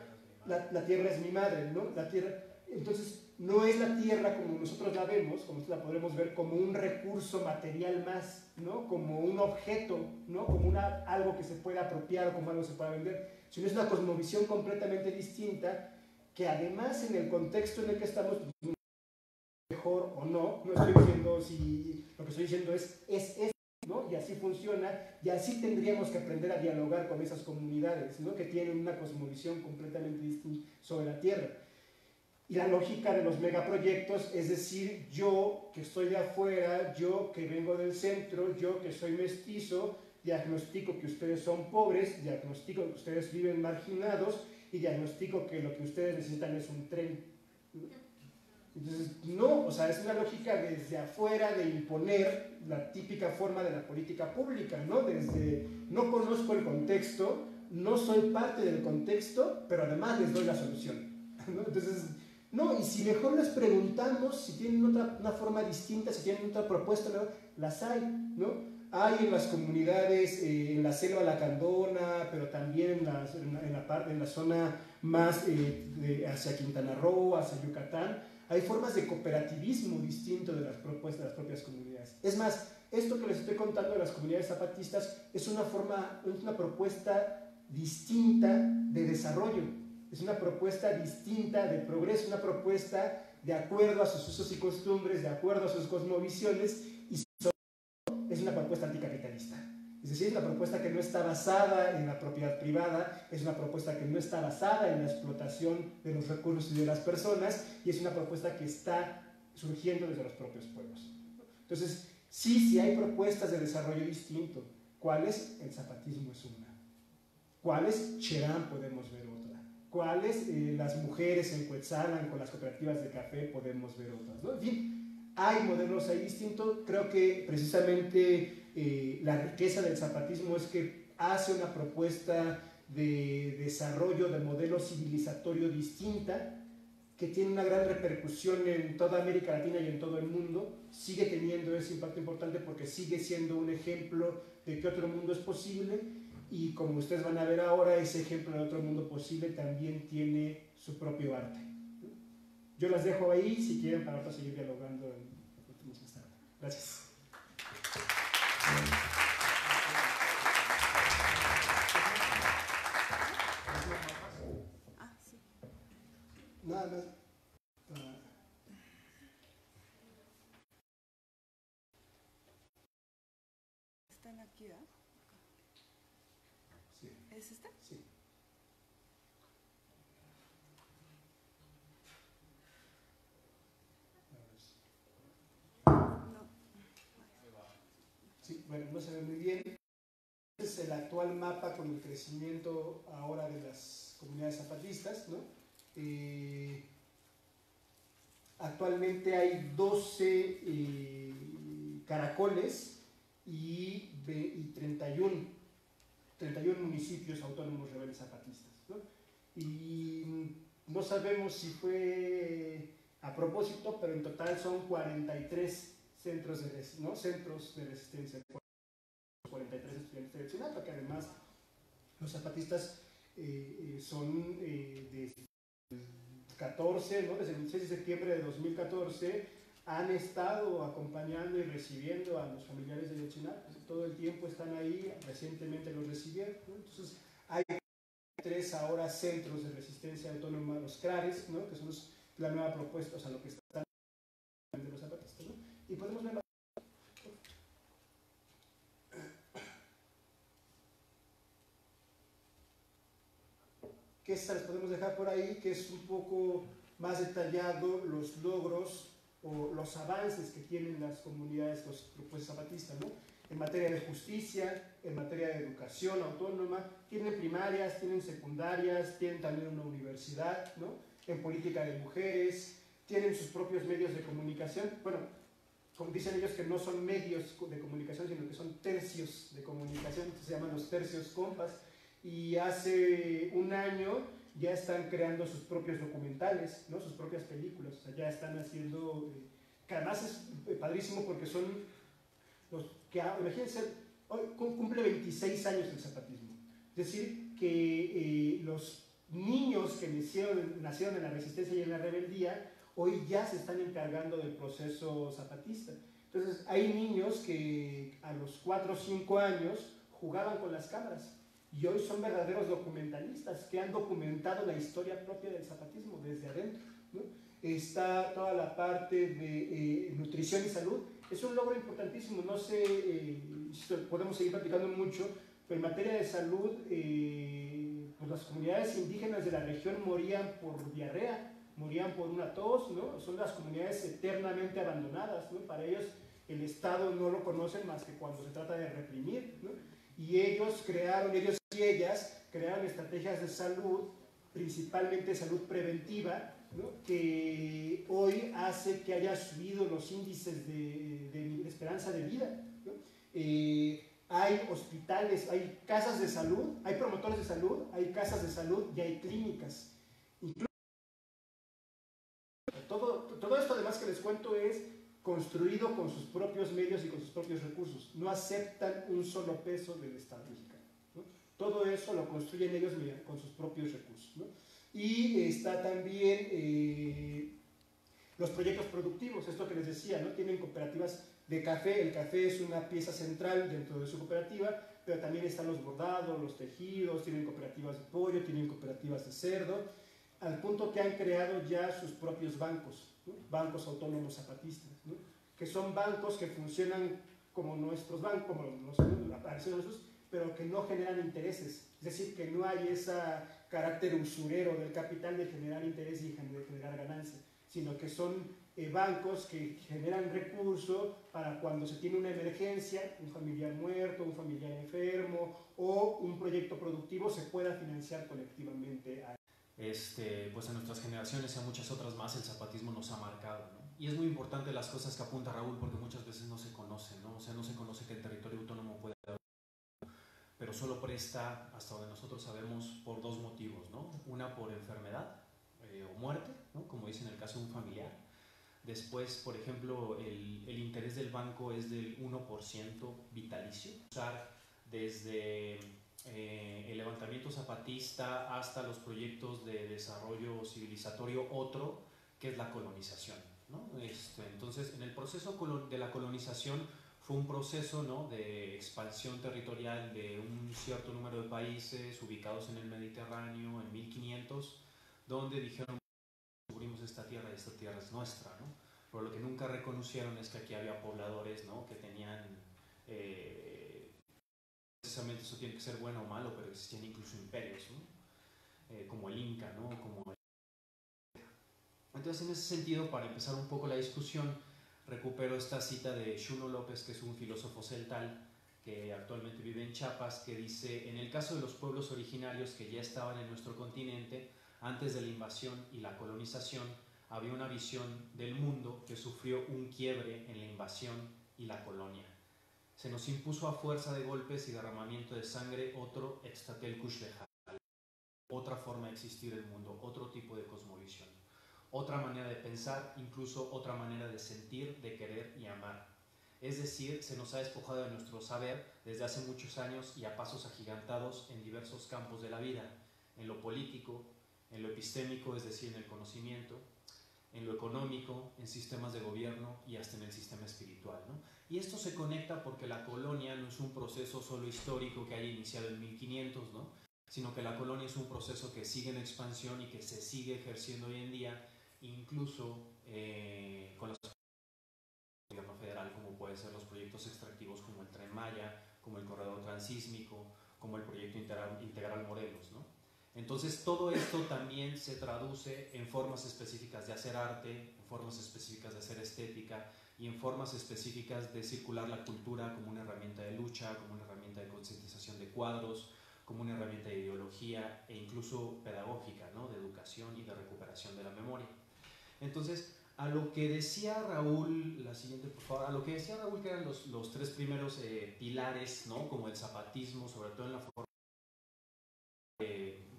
es mi madre, ¿no? La tierra, entonces, no es la tierra como nosotros la vemos, como nosotros la podremos ver como un recurso material más, ¿no?, como un objeto, ¿no?, como algo que se pueda apropiar, como algo que se pueda vender, sino es una cosmovisión completamente distinta, que además en el contexto en el que estamos, mejor o no estoy diciendo si lo que estoy diciendo es ¿no?, y así funciona, y así tendríamos que aprender a dialogar con esas comunidades, ¿no?, que tienen una cosmovisión completamente distinta sobre la tierra. Y la lógica de los megaproyectos es decir, yo que estoy de afuera, yo que vengo del centro, yo que soy mestizo, diagnostico que ustedes son pobres, diagnostico que ustedes viven marginados y diagnostico que lo que ustedes necesitan es un tren. Entonces, no, o sea, es una lógica desde afuera de imponer la típica forma de la política pública, ¿no? Desde, no conozco el contexto, no soy parte del contexto, pero además les doy la solución, ¿no? Entonces, no, y si mejor les preguntamos si tienen una forma distinta, si tienen otra propuesta, ¿no?, las hay, ¿no? Hay en las comunidades, en la selva lacandona, pero también en la zona más hacia Quintana Roo, hacia Yucatán, hay formas de cooperativismo distinto de las propuestas de las propias comunidades. Es más, esto que les estoy contando de las comunidades zapatistas es una propuesta distinta de desarrollo. Es una propuesta distinta de progreso, una propuesta de acuerdo a sus usos y costumbres, de acuerdo a sus cosmovisiones, y es una propuesta anticapitalista. Es decir, es una propuesta que no está basada en la propiedad privada, es una propuesta que no está basada en la explotación de los recursos y de las personas, y es una propuesta que está surgiendo desde los propios pueblos. Entonces, sí hay propuestas de desarrollo distinto. ¿Cuáles? El zapatismo es una. ¿Cuáles? Cherán podemos ver otra. ¿Cuáles? Las mujeres en Cuetzalan con las cooperativas de café podemos ver otras, ¿no? En fin, hay modelos ahí distintos. Creo que precisamente la riqueza del zapatismo es que hace una propuesta de desarrollo de modelo civilizatorio distinta que tiene una gran repercusión en toda América Latina y en todo el mundo. Sigue teniendo ese impacto importante porque sigue siendo un ejemplo de que otro mundo es posible. Y como ustedes van a ver ahora, ese ejemplo de otro mundo posible también tiene su propio arte. Yo las dejo ahí, si quieren, para seguir dialogando más tarde. Gracias. Nada más. Están aquí, ¿verdad? Sí. ¿Es esta? Sí. no se ve muy bien. Este es el actual mapa con el crecimiento ahora de las comunidades zapatistas, ¿no? Actualmente hay 12 caracoles y 31 municipios autónomos rebeldes zapatistas, ¿no? Y no sabemos si fue a propósito, pero en total son 43 centros de resistencia, 43 estudiantes de Ayotzinapa, que además los zapatistas son de 14, ¿no? Desde el 6 de septiembre de 2014 han estado acompañando y recibiendo a los familiares de Ayotzinapa, todo el tiempo están ahí, recientemente los recibieron, ¿no? Entonces hay 3 ahora centros de resistencia autónoma, los CRARES, ¿no? Que son la nueva propuesta, o sea, lo que están de los zapatistas, ¿no? Y podemos ver que esta les podemos dejar por ahí, que es un poco más detallado los logros o los avances que tienen las comunidades, los grupos zapatistas, ¿no? En materia de justicia, en materia de educación autónoma, tienen primarias, tienen secundarias, tienen también una universidad, ¿no? En política de mujeres, tienen sus propios medios de comunicación, bueno, como dicen ellos que no son medios de comunicación, sino que son tercios de comunicación, se llaman los tercios compas, y hace un año ya están creando sus propios documentales, ¿no? Sus propias películas, o sea, ya están haciendo, que además es padrísimo porque son los que, imagínense, hoy cumple 26 años el zapatismo, es decir, que los niños que nacieron en la resistencia y en la rebeldía, hoy ya se están encargando del proceso zapatista. Entonces, hay niños que a los 4 o 5 años jugaban con las cámaras, y hoy son verdaderos documentalistas que han documentado la historia propia del zapatismo desde adentro, ¿no? Está toda la parte de nutrición y salud, es un logro importantísimo, no sé, podemos seguir platicando mucho, pero en materia de salud, pues las comunidades indígenas de la región morían por diarrea, morían por una tos, ¿no? Son las comunidades eternamente abandonadas, ¿no? Para ellos el Estado no lo conocen más que cuando se trata de reprimir, ¿no? Y ellos y ellas crearon estrategias de salud, principalmente salud preventiva, ¿no? Que hoy hace que haya subido los índices de esperanza de vida, ¿no? Hay hospitales, hay casas de salud, hay promotores de salud, hay casas de salud y hay clínicas. Incluso todo esto además que les cuento es construido con sus propios medios y con sus propios recursos. No aceptan un solo peso del Estado mexicano, ¿no? Todo eso lo construyen ellos con sus propios recursos, ¿no? Y está también los proyectos productivos, esto que les decía, ¿no? Tienen cooperativas de café, el café es una pieza central dentro de su cooperativa, pero también están los bordados, los tejidos, tienen cooperativas de pollo, tienen cooperativas de cerdo, al punto que han creado ya sus propios bancos, ¿no? Bancos autónomos zapatistas, ¿no? Que son bancos que funcionan como nuestros bancos, como nosotros, pero que no generan intereses, es decir, que no hay ese carácter usurero del capital de generar interés y de generar ganancia, sino que son bancos que generan recursos para cuando se tiene una emergencia, un familiar muerto, un familiar enfermo o un proyecto productivo se pueda financiar colectivamente. Pues a nuestras generaciones y a muchas otras más el zapatismo nos ha marcado, ¿no? Y es muy importante las cosas que apunta Raúl porque muchas veces no se conocen, ¿no? O sea, no se conoce que el territorio autónomo puede haber, pero solo presta, hasta donde nosotros sabemos, por 2 motivos, ¿no? Una por enfermedad o muerte, ¿no? Como dice en el caso de un familiar. Después, por ejemplo, el interés del banco es del 1% vitalicio. Usar desde el levantamiento zapatista hasta los proyectos de desarrollo civilizatorio, otro que es la colonización, ¿no? Entonces, en el proceso de la colonización fue un proceso, ¿no? De expansión territorial de un cierto número de países ubicados en el Mediterráneo en 1500, donde dijeron descubrimos esta tierra y esta tierra es nuestra, ¿no? Pero lo que nunca reconocieron es que aquí había pobladores, ¿no? Que tenían precisamente eso tiene que ser bueno o malo, pero existían incluso imperios, ¿no? Como el Inca, ¿no? Entonces, en ese sentido, para empezar un poco la discusión, recupero esta cita de Xuno López, que es un filósofo celtal, que actualmente vive en Chiapas, que dice: en el caso de los pueblos originarios que ya estaban en nuestro continente, antes de la invasión y la colonización, había una visión del mundo que sufrió un quiebre en la invasión y la colonia. Se nos impuso a fuerza de golpes y derramamiento de sangre otro Extatelcuxtla, otra forma de existir el mundo, otro tipo de cosmovisión, otra manera de pensar, incluso otra manera de sentir, de querer y amar. Es decir, se nos ha despojado de nuestro saber desde hace muchos años y a pasos agigantados en diversos campos de la vida, en lo político, en lo epistémico, es decir, en el conocimiento, en lo económico, en sistemas de gobierno y hasta en el sistema espiritual, ¿no? Y esto se conecta porque la colonia no es un proceso solo histórico que haya iniciado en 1500, ¿no? Sino que la colonia es un proceso que sigue en expansión y que se sigue ejerciendo hoy en día, incluso con los gobierno federal, como pueden ser los proyectos extractivos como el Tren Maya, como el Corredor Transísmico, como el Proyecto Integral Morelos, ¿no? Entonces todo esto también se traduce en formas específicas de hacer arte, en formas específicas de hacer estética y en formas específicas de circular la cultura como una herramienta de lucha, como una herramienta de concientización de cuadros, como una herramienta de ideología e incluso pedagógica, ¿no? De educación y de recuperación de la memoria. Entonces, a lo que decía Raúl, la siguiente por favor, a lo que decía Raúl que eran los tres primeros pilares, ¿no? Como el zapatismo, sobre todo en la forma,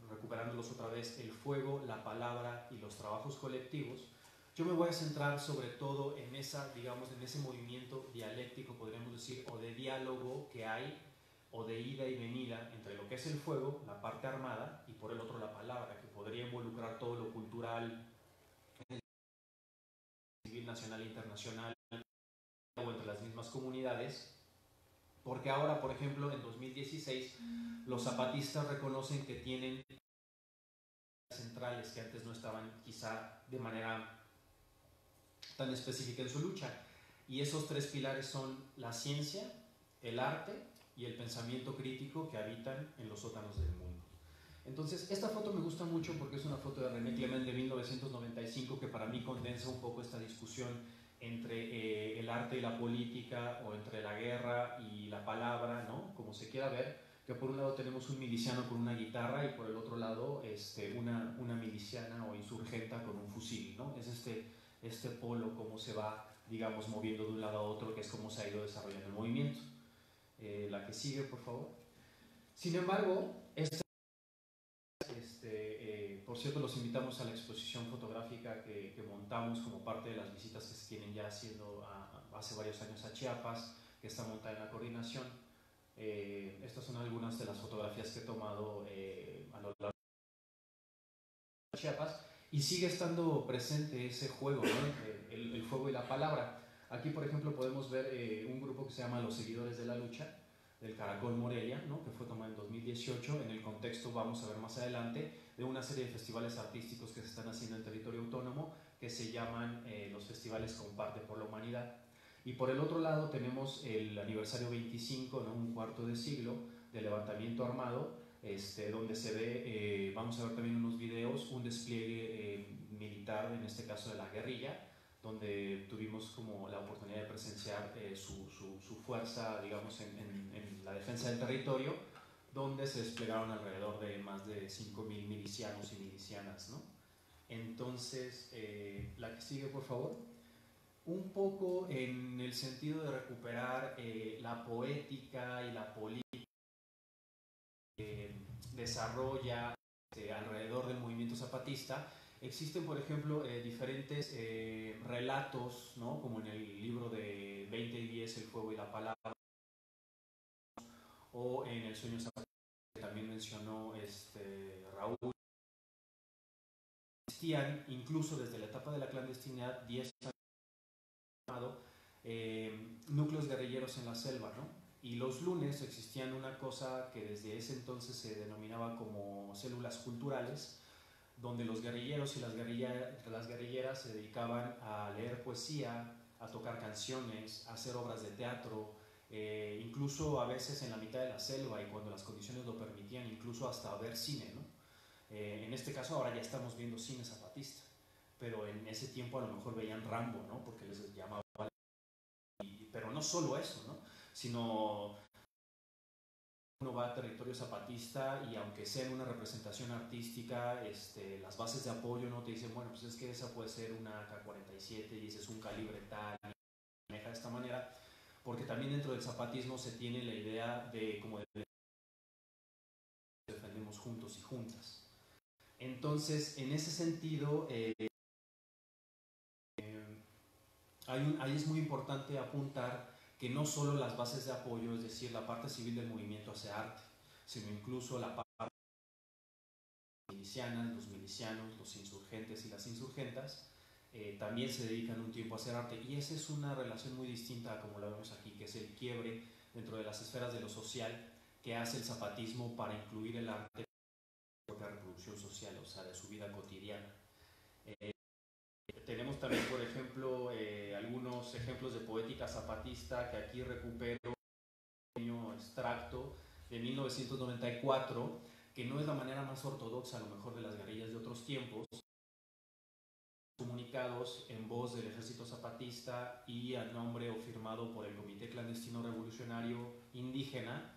recuperándolos otra vez, el fuego, la palabra y los trabajos colectivos. Yo me voy a centrar sobre todo en esa, digamos, en ese movimiento dialéctico, podríamos decir, o de diálogo que hay, o de ida y venida entre lo que es el fuego, la parte armada, y por el otro la palabra, que podría involucrar todo lo cultural, civil, nacional e internacional, o entre las mismas comunidades, porque ahora, por ejemplo, en 2016, los zapatistas reconocen que tienen centrales que antes no estaban quizá de manera tan específica en su lucha, y esos tres pilares son la ciencia, el arte y el pensamiento crítico que habitan en los sótanos del mundo. Entonces, esta foto me gusta mucho porque es una foto de René Clement de 1995 que para mí condensa un poco esta discusión entre el arte y la política, o entre la guerra y la palabra, ¿no? Como se quiera ver, que por un lado tenemos un miliciano con una guitarra y por el otro lado una miliciana o insurgenta con un fusil, ¿no? Es este polo, cómo se va, digamos, moviendo de un lado a otro, que es cómo se ha ido desarrollando el movimiento. La que sigue, por favor. Sin embargo, por cierto, los invitamos a la exposición fotográfica que montamos como parte de las visitas que se tienen ya haciendo hace varios años a Chiapas, que está montada en la coordinación. Estas son algunas de las fotografías que he tomado a lo largo de Chiapas, y sigue estando presente ese juego, ¿no? El fuego y la palabra. Aquí, por ejemplo, podemos ver un grupo que se llama Los Seguidores de la Lucha, del Caracol Morelia, ¿no? Que fue tomado en 2018, en el contexto, vamos a ver más adelante, de una serie de festivales artísticos que se están haciendo en territorio autónomo, que se llaman los festivales Comparte por la Humanidad. Y por el otro lado tenemos el aniversario 25, ¿no? Un cuarto de siglo de levantamiento armado, donde se ve, vamos a ver también unos videos, un despliegue militar, en este caso de la guerrilla, donde tuvimos como la oportunidad de presenciar su fuerza, digamos, en la defensa del territorio, donde se desplegaron alrededor de más de 5.000 milicianos y milicianas, ¿no? Entonces, la que sigue, por favor. Un poco en el sentido de recuperar la poética y la política que desarrolla alrededor del movimiento zapatista. Existen, por ejemplo, diferentes relatos, ¿no? Como en el libro de 20 y 10, El fuego y la palabra, o en El sueño zapatista, que también mencionó Raúl. Existían, incluso desde la etapa de la clandestinidad, 10 años, núcleos guerrilleros en la selva, ¿no? Y los lunes existían una cosa que desde ese entonces se denominaba como células culturales, donde los guerrilleros y las guerrilleras se dedicaban a leer poesía, a tocar canciones, a hacer obras de teatro, incluso a veces en la mitad de la selva y cuando las condiciones lo permitían, incluso hasta ver cine, ¿no? En este caso ahora ya estamos viendo cine zapatista, pero en ese tiempo a lo mejor veían Rambo, ¿no? Porque les llamaba, pero no solo eso, ¿no? Sino uno va a territorio zapatista y aunque sea en una representación artística, las bases de apoyo no te dicen, bueno, pues es que esa puede ser una AK-47 y ese es un calibre tal, y maneja de esta manera, porque también dentro del zapatismo se tiene la idea de como de defendemos juntos y juntas. Entonces, en ese sentido, ahí es muy importante apuntar que no solo las bases de apoyo, es decir, la parte civil del movimiento hace arte, sino incluso la parte miliciana, los milicianos, los insurgentes y las insurgentas, también se dedican un tiempo a hacer arte. Y esa es una relación muy distinta a como la vemos aquí, que es el quiebre dentro de las esferas de lo social que hace el zapatismo para incluir el arte en su propia reproducción social, o sea, de su vida cotidiana. Tenemos también, por ejemplo, algunos ejemplos de poética zapatista que aquí recupero un pequeño extracto de 1994, que no es la manera más ortodoxa a lo mejor de las guerrillas de otros tiempos, comunicados en voz del Ejército Zapatista y a nombre o firmado por el Comité Clandestino Revolucionario Indígena.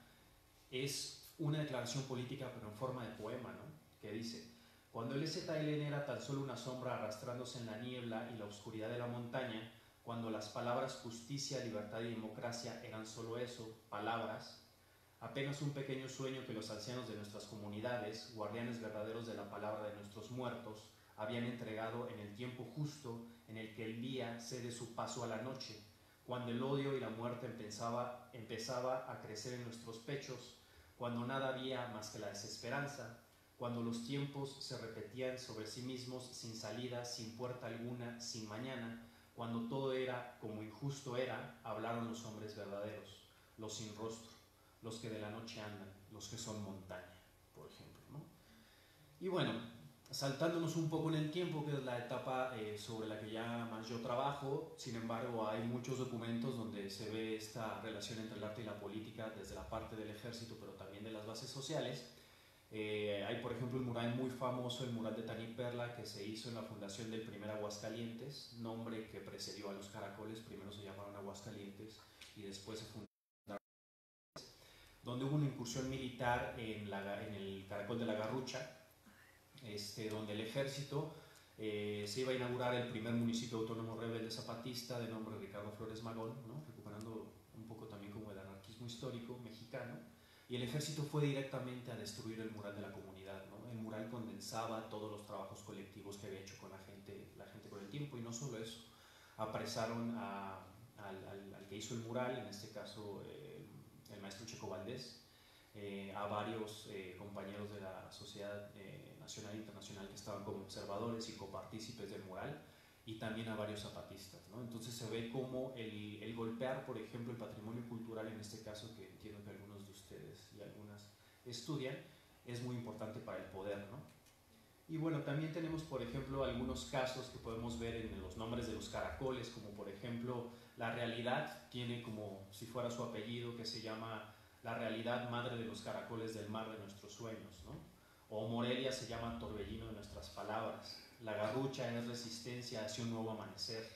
Es una declaración política pero en forma de poema, ¿no? Que dice: cuando el EZLN era tan solo una sombra arrastrándose en la niebla y la oscuridad de la montaña, cuando las palabras justicia, libertad y democracia eran solo eso, palabras, apenas un pequeño sueño que los ancianos de nuestras comunidades, guardianes verdaderos de la palabra de nuestros muertos, habían entregado en el tiempo justo en el que el día cede su paso a la noche, cuando el odio y la muerte empezaba a crecer en nuestros pechos, cuando nada había más que la desesperanza, cuando los tiempos se repetían sobre sí mismos sin salida, sin puerta alguna, sin mañana, cuando todo era como injusto era, hablaron los hombres verdaderos, los sin rostro, los que de la noche andan, los que son montaña, por ejemplo, ¿no? Y bueno, saltándonos un poco en el tiempo, que es la etapa sobre la que ya más yo trabajo, sin embargo hay muchos documentos donde se ve esta relación entre el arte y la política desde la parte del ejército, pero también de las bases sociales. Hay, por ejemplo, un mural muy famoso, el mural de Tani Perla, que se hizo en la fundación del primer Aguascalientes, nombre que precedió a los caracoles. Primero se llamaron Aguascalientes y después se fundaron, donde hubo una incursión militar en el Caracol de la Garrucha, donde el ejército se iba a inaugurar el primer municipio autónomo rebelde zapatista de nombre Ricardo Flores Magón, ¿no? Recuperando un poco también como el anarquismo histórico mexicano. Y el ejército fue directamente a destruir el mural de la comunidad, ¿no? El mural condensaba todos los trabajos colectivos que había hecho con la gente con el tiempo, y no solo eso, apresaron al que hizo el mural, en este caso el maestro Checo Valdés, a varios compañeros de la Sociedad Nacional e Internacional que estaban como observadores y copartícipes del mural, y también a varios zapatistas, ¿no? Entonces se ve como el golpear, por ejemplo, el patrimonio cultural, en este caso, que entiendo que algunos de ustedes y algunas estudian, es muy importante para el poder, ¿no? Y bueno, también tenemos, por ejemplo, algunos casos que podemos ver en los nombres de los caracoles, como por ejemplo La Realidad, tiene como si fuera su apellido, que se llama La Realidad, madre de los caracoles del mar de nuestros sueños, ¿no? O Morelia se llama Torbellino de nuestras palabras. La Garrucha es resistencia hacia un nuevo amanecer.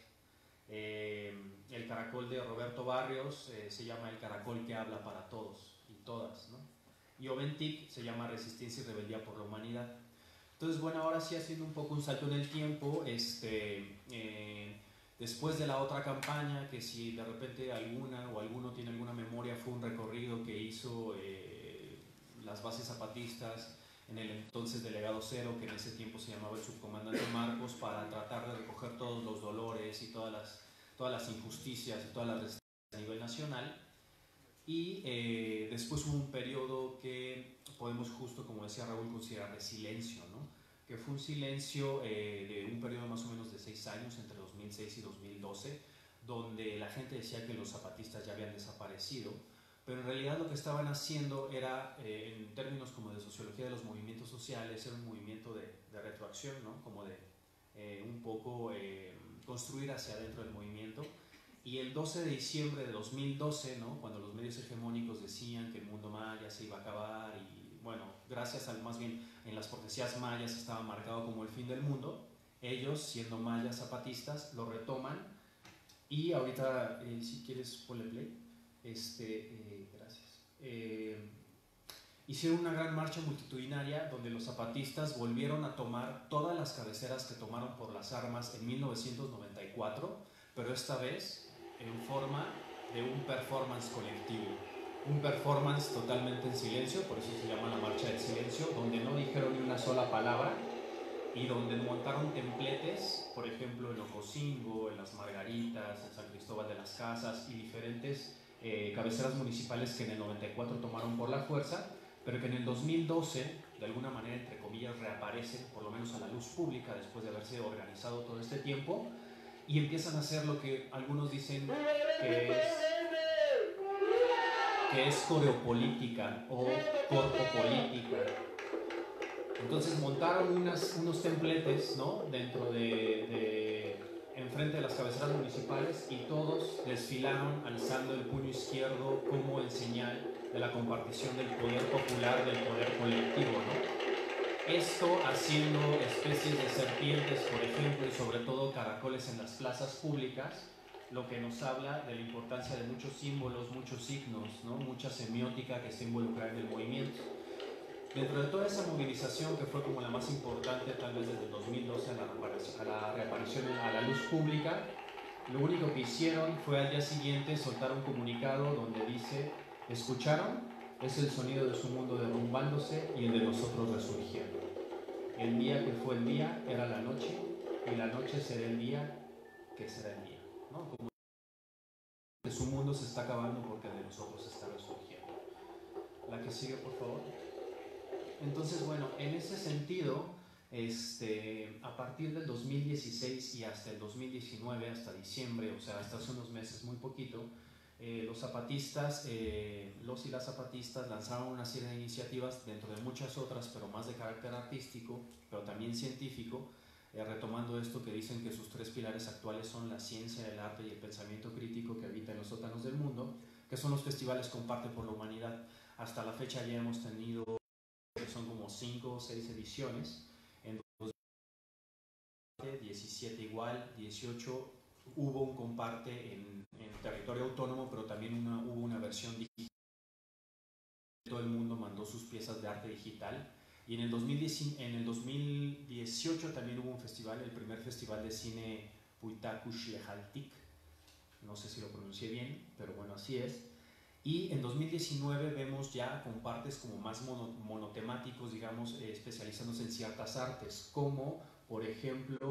El caracol de Roberto Barrios se llama El caracol que habla para todos y todas, ¿no? Y Oventic se llama Resistencia y rebeldía por la humanidad. Entonces, bueno, ahora sí, haciendo un poco un salto en el tiempo, después de la otra campaña, que si de repente alguna o alguno tiene alguna memoria, fue un recorrido que hizo las bases zapatistas en el entonces delegado Cero, que en ese tiempo se llamaba el subcomandante Marcos, para tratar de recoger todos los dolores y todas las injusticias y todas las resistencias a nivel nacional. Y después hubo un periodo que podemos, justo como decía Raúl, considerar de silencio, ¿no? Que fue un silencio de un periodo más o menos de 6 años, entre 2006 y 2012, donde la gente decía que los zapatistas ya habían desaparecido, pero en realidad lo que estaban haciendo era, en términos como de sociología de los movimientos sociales, era un movimiento de retroacción, ¿no? Como de un poco construir hacia adentro del movimiento. Y el 12 de diciembre de 2012, ¿no? Cuando los medios hegemónicos decían que el mundo maya se iba a acabar, y bueno, gracias al, más bien en las profecías mayas estaba marcado como el fin del mundo, ellos, siendo mayas zapatistas, lo retoman. Y ahorita, si quieres ponle play, gracias. hicieron una gran marcha multitudinaria donde los zapatistas volvieron a tomar todas las cabeceras que tomaron por las armas en 1994, pero esta vez en forma de un performance colectivo. Un performance totalmente en silencio, por eso se llama la marcha del silencio, donde no dijeron ni una sola palabra y donde montaron templetes, por ejemplo en Ocosingo, en Las Margaritas, en San Cristóbal de las Casas y diferentes cabeceras municipales que en el 94 tomaron por la fuerza, pero que en el 2012, de alguna manera, entre comillas, reaparecen, por lo menos a la luz pública, después de haberse organizado todo este tiempo, y empiezan a hacer lo que algunos dicen que es coreopolítica o corpopolítica. Entonces montaron unos templetes, ¿no?, dentro enfrente de las cabeceras municipales, y todos desfilaron alzando el puño izquierdo como en señal de la compartición del poder popular, del poder colectivo, ¿no? Esto haciendo especies de serpientes, por ejemplo, y sobre todo caracoles en las plazas públicas, lo que nos habla de la importancia de muchos símbolos, muchos signos, ¿no?, mucha semiótica que está involucrada en el movimiento. Dentro de toda esa movilización, que fue como la más importante tal vez desde el 2012 a la reaparición a la luz pública, lo único que hicieron fue al día siguiente soltar un comunicado donde dice: ¿escucharon? Es el sonido de su mundo derrumbándose y el de nosotros resurgiendo. El día que fue el día era la noche, y la noche será el día que será el día, ¿no? Como que su mundo se está acabando porque el de nosotros está resurgiendo. La que sigue, por favor. Entonces, bueno, en ese sentido, a partir del 2016 y hasta el 2019, hasta diciembre, o sea, hasta hace unos meses, muy poquito, los zapatistas, los y las zapatistas lanzaron una serie de iniciativas, dentro de muchas otras, pero más de carácter artístico, pero también científico, retomando esto que dicen que sus tres pilares actuales son la ciencia, el arte y el pensamiento crítico que habita en los sótanos del mundo, que son los festivales Comparte por la Humanidad. Hasta la fecha ya hemos tenido, que son como 5 o 6 ediciones, en 2017 igual, 18 hubo un Comparte en territorio autónomo, pero también hubo una versión digital. Todo el mundo mandó sus piezas de arte digital. Y en el 2018 también hubo un festival, el primer festival de cine Puitakush Lejaltik. No sé si lo pronuncié bien, pero bueno, así es. Y en 2019 vemos ya Compartes como más monotemáticos, digamos, especializándose en ciertas artes, como por ejemplo el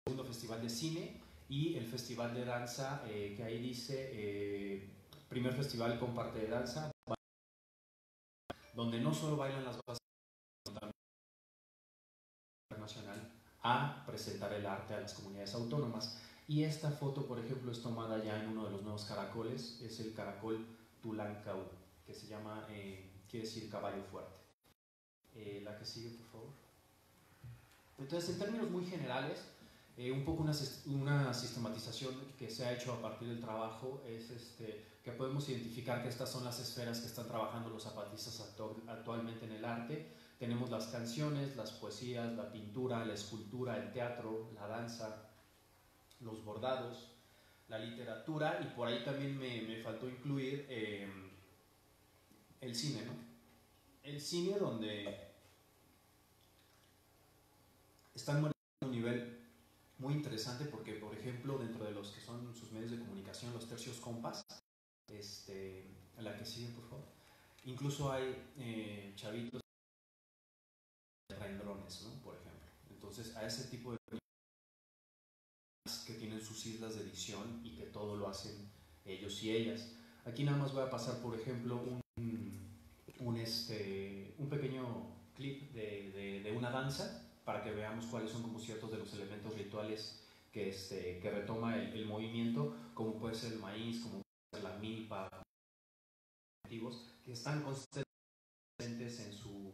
segundo festival de cine y el festival de danza, que ahí dice primer festival Comparte de danza, donde no solo bailan las bases, sino también internacional a presentar el arte a las comunidades autónomas. Y esta foto, por ejemplo, es tomada ya en uno de los nuevos caracoles, es el caracol Tulancau, que se llama, quiere decir caballo fuerte. La que sigue, por favor. Entonces, en términos muy generales, un poco una sistematización que se ha hecho a partir del trabajo es que podemos identificar que estas son las esferas que están trabajando los zapatistas actualmente en el arte. Tenemos las canciones, las poesías, la pintura, la escultura, el teatro, la danza, los bordados, la literatura, y por ahí también me faltó incluir el cine, ¿no? El cine, donde están manejando un nivel muy interesante, porque por ejemplo dentro de los que son sus medios de comunicación, los tercios compas, la que sigue, por favor, incluso hay chavitos que traen drones, ¿no?, por ejemplo. Entonces a ese tipo de que tienen sus islas de edición y que todo lo hacen ellos y ellas. Aquí nada más voy a pasar, por ejemplo, un pequeño clip de una danza, para que veamos cuáles son como ciertos de los elementos rituales que retoma el movimiento, como puede ser el maíz, como puede ser la milpa, que están constantes en su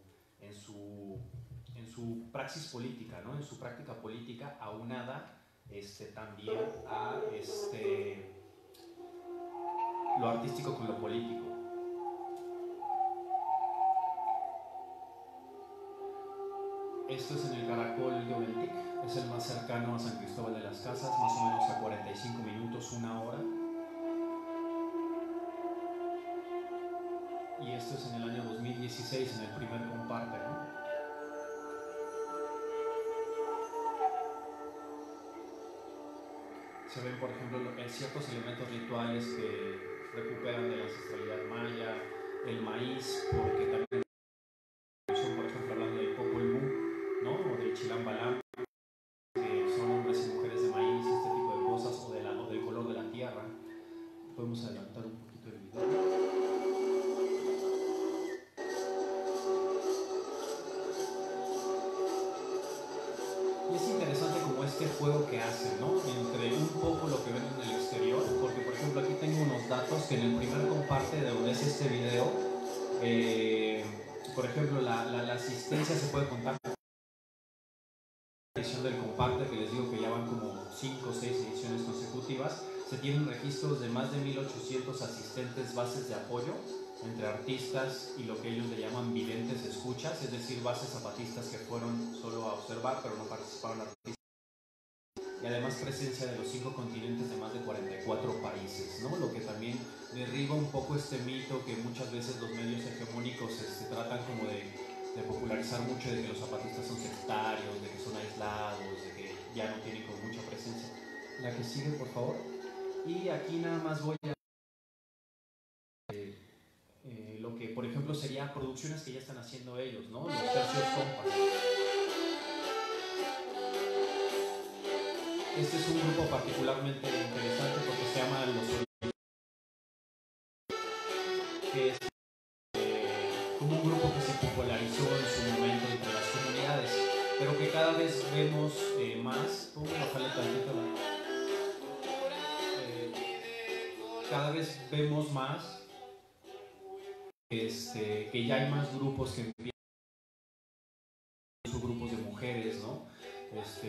praxis política, ¿no?, en su práctica política, aunada también a lo artístico con lo político. Esto es en el caracol de Oventic, es el más cercano a San Cristóbal de las Casas, más o menos a 45 minutos, una hora. Y esto es en el año 2016, en el primer comparte, ¿no? Se ven, por ejemplo, ciertos elementos rituales que recuperan de la ancestralidad maya, el maíz, porque también son, por ejemplo, hablando del Popol Vuh, ¿no? O del Chilambalam, que son hombres y mujeres de maíz, este tipo de cosas, o del color de la tierra. Podemos adelantar un poquito el video. Y es interesante como este juego que hacen, ¿no? Entre un poco lo que ven en el exterior, porque por ejemplo aquí tengo unos datos que en el primer comparte de donde es este video, por ejemplo la asistencia se puede contar con la edición del comparte, que les digo que ya van como 5 o 6 ediciones consecutivas. Se tienen registros de más de 1800 asistentes, bases de apoyo entre artistas y lo que ellos le llaman videntes escuchas, es decir, bases zapatistas que fueron solo a observar pero no participaron artistas. Y además presencia de los 5 continentes de más de 44 países, ¿no? Lo que también derriba un poco este mito que muchas veces los medios hegemónicos tratan como de popularizar mucho, de que los zapatistas son sectarios, de que son aislados, de que ya no tienen como mucha presencia. La que sigue, por favor. Y aquí nada más voy a lo que, por ejemplo, sería producciones que ya están haciendo ellos, ¿no? Los tercios compas. Este es un grupo particularmente interesante porque se llama Los Originales, que es como un grupo que se popularizó en su momento entre las comunidades, pero que cada vez vemos más. Bájale tantito cada vez vemos más que ya hay más grupos que empiezan, grupos de mujeres, ¿no?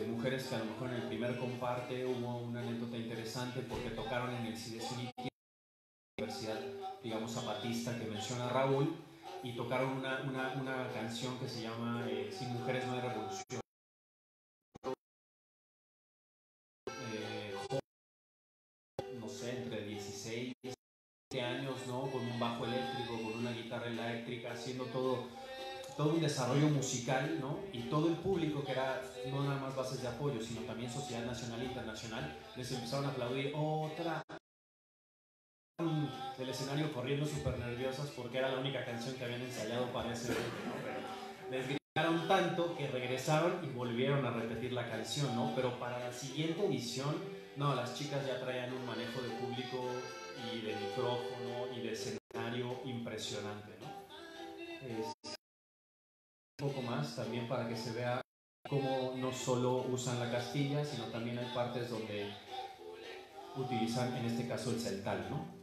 Mujeres que a lo mejor en el primer comparte hubo una anécdota interesante porque tocaron en el CIDES Unity, la universidad, digamos, zapatista que menciona Raúl, y tocaron una canción que se llama Sin mujeres no hay revolución. No sé, entre 16 y 17 años, ¿no? Con un bajo eléctrico, con una guitarra eléctrica, haciendo todo un desarrollo musical, ¿no? Y todo el público, que era no nada más bases de apoyo, sino también sociedad nacional e internacional, les empezaron a aplaudir otra del escenario corriendo súper nerviosas porque era la única canción que habían ensayado para ese evento, ¿no? Pero les gritaron tanto que regresaron y volvieron a repetir la canción, ¿no? Pero para la siguiente edición, no, las chicas ya traían un manejo de público y de micrófono y de escenario impresionante, ¿no? Un poco más también para que se vea cómo no solo usan la castilla, sino también hay partes donde utilizan, en este caso, el celtal, ¿no?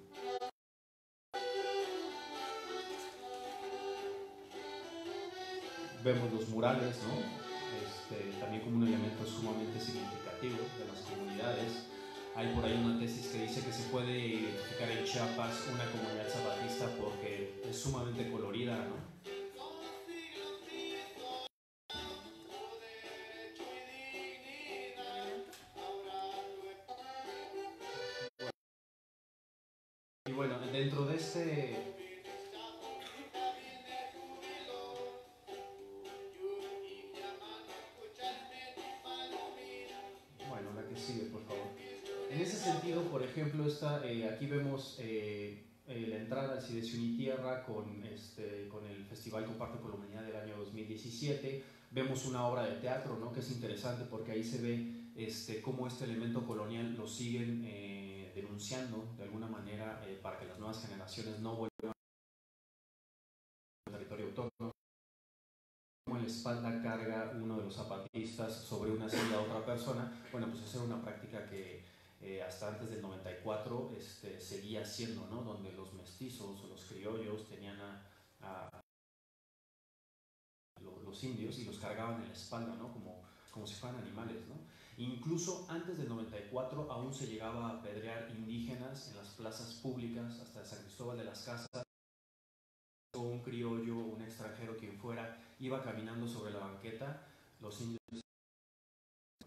Vemos los murales, ¿no? También como un elemento sumamente significativo de las comunidades. Hay por ahí una tesis que dice que se puede identificar en Chiapas una comunidad zapatista porque es sumamente colorida, ¿no? Y bueno, dentro de bueno, la que sigue, por favor. En ese sentido, por ejemplo, aquí vemos la entrada al CIDES Unitierra con el Festival Comparte por la Humanidad del año 2017. Vemos una obra de teatro, ¿no? Que es interesante porque ahí se ve cómo este elemento colonial lo siguen denunciando de alguna manera para que las nuevas generaciones no vuelvan al territorio autónomo. Como en la espalda carga uno de los zapatistas sobre una silla a otra persona. Bueno, pues esa era una práctica que hasta antes del 94 seguía siendo, ¿no? Donde los mestizos o los criollos tenían a los indios y los cargaban en la espalda, ¿no? Como si fueran animales, ¿no? Incluso antes del 94 aún se llegaba a apedrear indígenas en las plazas públicas, hasta San Cristóbal de las Casas. Un criollo, un extranjero, quien fuera, iba caminando sobre la banqueta, los indios,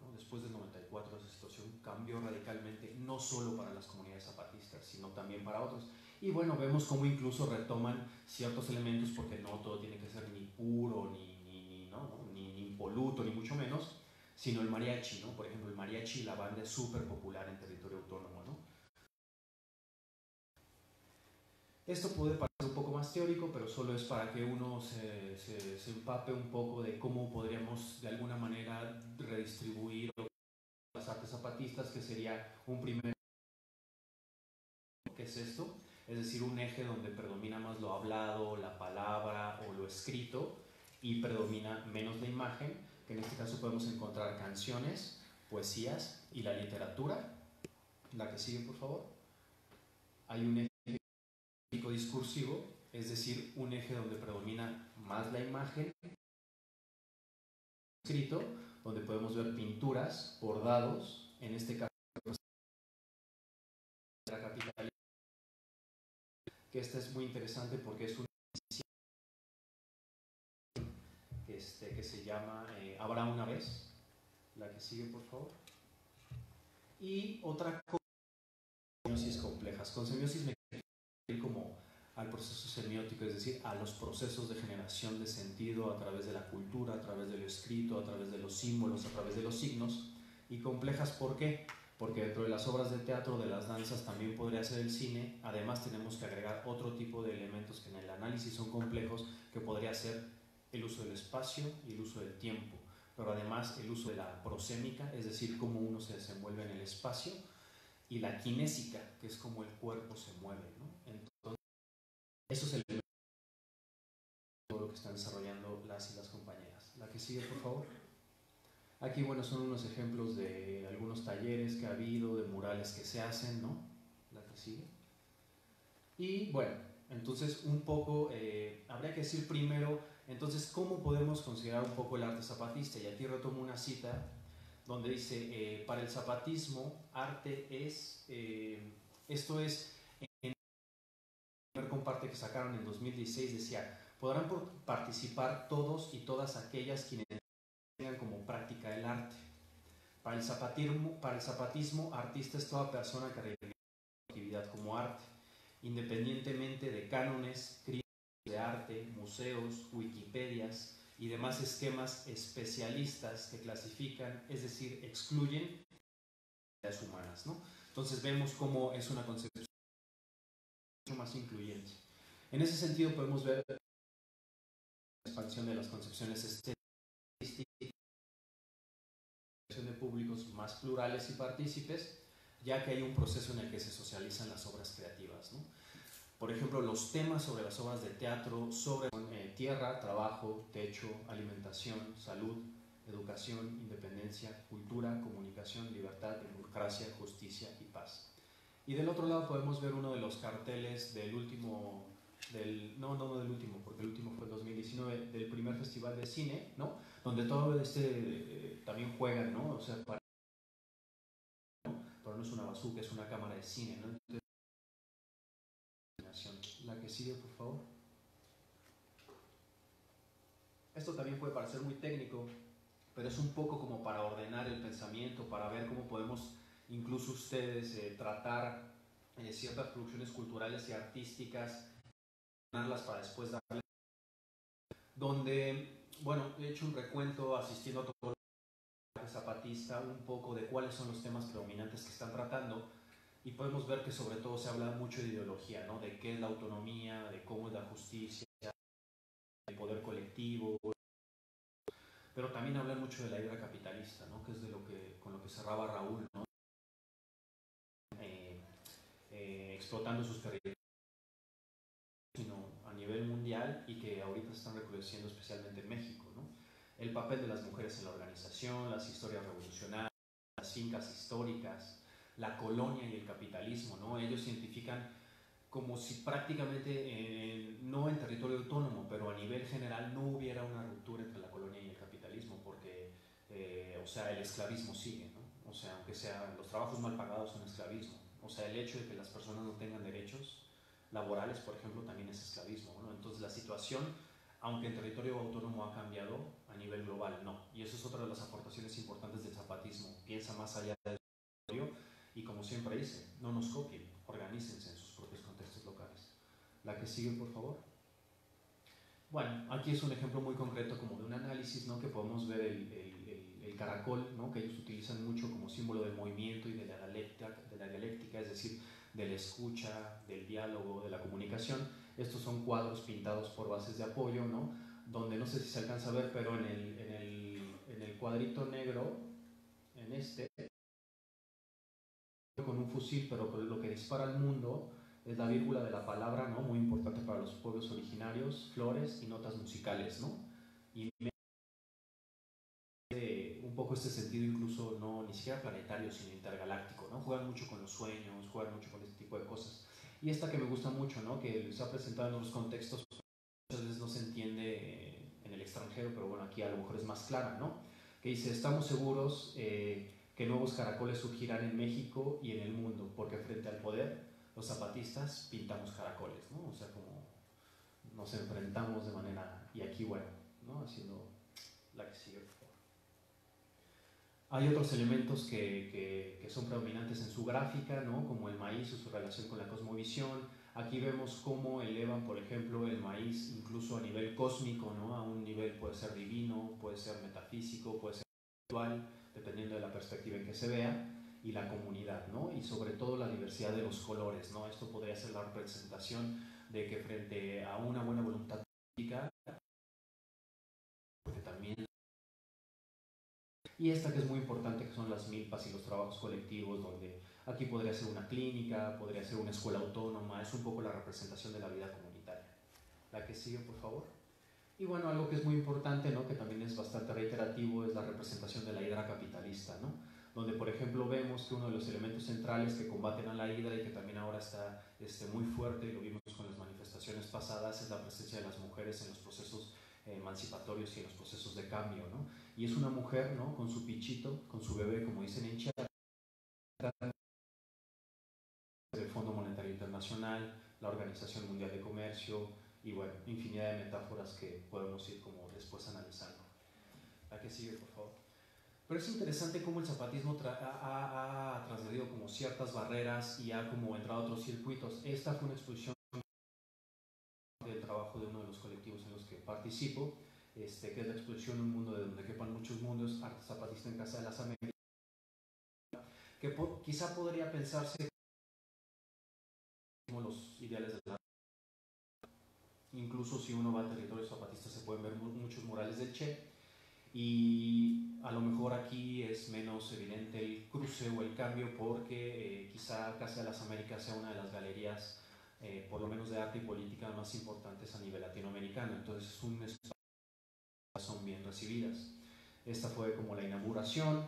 ¿no? Después del 94 esa situación cambió radicalmente, no solo para las comunidades zapatistas, sino también para otros. Y bueno, vemos cómo incluso retoman ciertos elementos, porque no todo tiene que ser ni puro, ni impoluto, ni mucho menos, sino el mariachi, ¿no? Por ejemplo, el mariachi, la banda es súper popular en territorio autónomo, ¿no? Esto puede parecer un poco más teórico, pero solo es para que uno se empape un poco de cómo podríamos de alguna manera redistribuir las artes zapatistas, que sería un primer... ¿Qué es esto? Es decir, un eje donde predomina más lo hablado, la palabra o lo escrito, y predomina menos la imagen, que en este caso podemos encontrar canciones, poesías y la literatura. La que sigue, por favor. Hay un eje discursivo, es decir, un eje donde predomina más la imagen, escrito, donde podemos ver pinturas, bordados, en este caso de la capital, que esta es muy interesante porque es una que se llama Habrá una vez. La que sigue, por favor. Y otra cosa, semiosis complejas. Con semiosis me refiero como al proceso semiótico, es decir, a los procesos de generación de sentido a través de la cultura, a través de lo escrito, a través de los símbolos, a través de los signos. Y complejas, ¿por qué? Porque dentro de las obras de teatro, de las danzas, también podría ser el cine. Además, tenemos que agregar otro tipo de elementos que en el análisis son complejos, que podría ser el uso del espacio y el uso del tiempo. Pero además el uso de la prosémica, es decir, cómo uno se desenvuelve en el espacio, y la kinésica, que es cómo el cuerpo se mueve, ¿no? Entonces, eso es todo lo que están desarrollando las y las compañeras. La que sigue, por favor. Aquí, bueno, son unos ejemplos de algunos talleres que ha habido, de murales que se hacen, ¿no? La que sigue. Y bueno, entonces un poco, habría que decir primero, entonces, ¿cómo podemos considerar un poco el arte zapatista? Y aquí retomo una cita donde dice, para el zapatismo, arte es, esto es, en el primer comparte que sacaron en 2016, decía, podrán participar todos y todas aquellas quienes tengan como práctica el arte. Para el zapatismo, artista es toda persona que realiza actividad como arte, independientemente de cánones, críticos de arte, museos, wikipedias y demás esquemas especialistas que clasifican, es decir, excluyen las humanas, ¿no? Entonces vemos cómo es una concepción mucho más incluyente. En ese sentido podemos ver la expansión de las concepciones estéticas de públicos más plurales y partícipes, ya que hay un proceso en el que se socializan las obras creativas, ¿no? Por ejemplo, los temas sobre las obras de teatro, sobre tierra, trabajo, techo, alimentación, salud, educación, independencia, cultura, comunicación, libertad, democracia, justicia y paz. Y del otro lado podemos ver uno de los carteles del último, no del último, porque el último fue el 2019, del primer festival de cine, ¿no? Donde todo también juegan, ¿no? O sea, pero no es una bazooka, es una cámara de cine, ¿no? Entonces, la que sigue, por favor. Esto también puede parecer muy técnico, pero es un poco como para ordenar el pensamiento, para ver cómo podemos, incluso ustedes, tratar ciertas producciones culturales y artísticas, ordenarlas para después darle. Donde, bueno, he hecho un recuento asistiendo a todo el zapatista, un poco de cuáles son los temas predominantes que están tratando. Y podemos ver que sobre todo se habla mucho de ideología, ¿no? De qué es la autonomía, de cómo es la justicia, del poder colectivo, pero también hablan mucho de la idea capitalista, ¿no? Que es con lo que cerraba Raúl, ¿no? Explotando sus territorios, sino a nivel mundial, y que ahorita se están recrudeciendo especialmente en México, ¿no? El papel de las mujeres en la organización, las historias revolucionarias, las fincas históricas, la colonia y el capitalismo, ¿no? Ellos identifican como si prácticamente, no en territorio autónomo, pero a nivel general no hubiera una ruptura entre la colonia y el capitalismo, porque, o sea, el esclavismo sigue, ¿no? O sea, aunque sean los trabajos mal pagados son esclavismo. O sea, el hecho de que las personas no tengan derechos laborales, por ejemplo, también es esclavismo, ¿no? Entonces la situación, aunque en territorio autónomo ha cambiado, a nivel global no. Y eso es otra de las aportaciones importantes del zapatismo. Piensa más allá del territorio y, como siempre dice, no nos copien, organícense en sus propios contextos locales. La que sigue, por favor. Bueno, aquí es un ejemplo muy concreto como de un análisis, ¿no? Que podemos ver el caracol, ¿no? Que ellos utilizan mucho como símbolo del movimiento y de la dialéctica, es decir, de la escucha, del diálogo, de la comunicación. Estos son cuadros pintados por bases de apoyo, ¿no? Donde no sé si se alcanza a ver, pero en el cuadrito negro, en este, con un fusil, pero lo que dispara al mundo es la vírgula de la palabra, ¿no? Muy importante para los pueblos originarios, flores y notas musicales, ¿no? Y un poco este sentido incluso no ni siquiera planetario, sino intergaláctico, ¿no? Juegan mucho con los sueños, juegan mucho con este tipo de cosas. Y esta que me gusta mucho, ¿no? Que se ha presentado en otros contextos, muchas veces no se entiende en el extranjero, pero bueno, aquí a lo mejor es más clara, ¿no? Que dice, estamos seguros que nuevos caracoles surgirán en México y en el mundo, porque frente al poder, los zapatistas pintamos caracoles, ¿no? O sea, como nos enfrentamos de manera, y aquí, bueno, ¿no? Haciendo la que sigue, por favor. Hay otros elementos que son predominantes en su gráfica, ¿no? Como el maíz o su relación con la cosmovisión. Aquí vemos cómo elevan, por ejemplo, el maíz incluso a nivel cósmico, ¿no? A un nivel puede ser divino, puede ser metafísico, puede ser espiritual, dependiendo de la perspectiva en que se vea, y la comunidad, ¿no? Y sobre todo la diversidad de los colores, ¿no? Esto podría ser la representación de que frente a una buena voluntad política, porque también... Y esta que es muy importante, que son las milpas y los trabajos colectivos, donde aquí podría ser una clínica, podría ser una escuela autónoma, es un poco la representación de la vida comunitaria. La que sigue, por favor. Y bueno, algo que es muy importante, ¿no? Que también es bastante reiterativo, es la representación de la hidra capitalista, ¿no? Donde, por ejemplo, vemos que uno de los elementos centrales que combaten a la hidra y que también ahora está muy fuerte, y lo vimos con las manifestaciones pasadas, es la presencia de las mujeres en los procesos emancipatorios y en los procesos de cambio, ¿no? Y es una mujer, ¿no? Con su pichito, con su bebé, como dicen en Chiapas, del Fondo Monetario Internacional, la Organización Mundial de Comercio, y bueno, infinidad de metáforas que podemos ir como después analizando. La que sigue, por favor. Pero es interesante cómo el zapatismo ha trasgredido como ciertas barreras y ha como entrado a otros circuitos. Esta fue una exposición del trabajo de uno de los colectivos en los que participo, que es la exposición Un mundo de donde quepan muchos mundos, arte zapatista en Casa de las Américas, que quizá podría pensarse como los ideales de la... Incluso si uno va a territorio zapatista se pueden ver muchos murales del Che, y a lo mejor aquí es menos evidente el cruce o el cambio porque quizá Casa de las Américas sea una de las galerías por lo menos de arte y política más importantes a nivel latinoamericano, entonces es un espacio que son bien recibidas. Esta fue como la inauguración,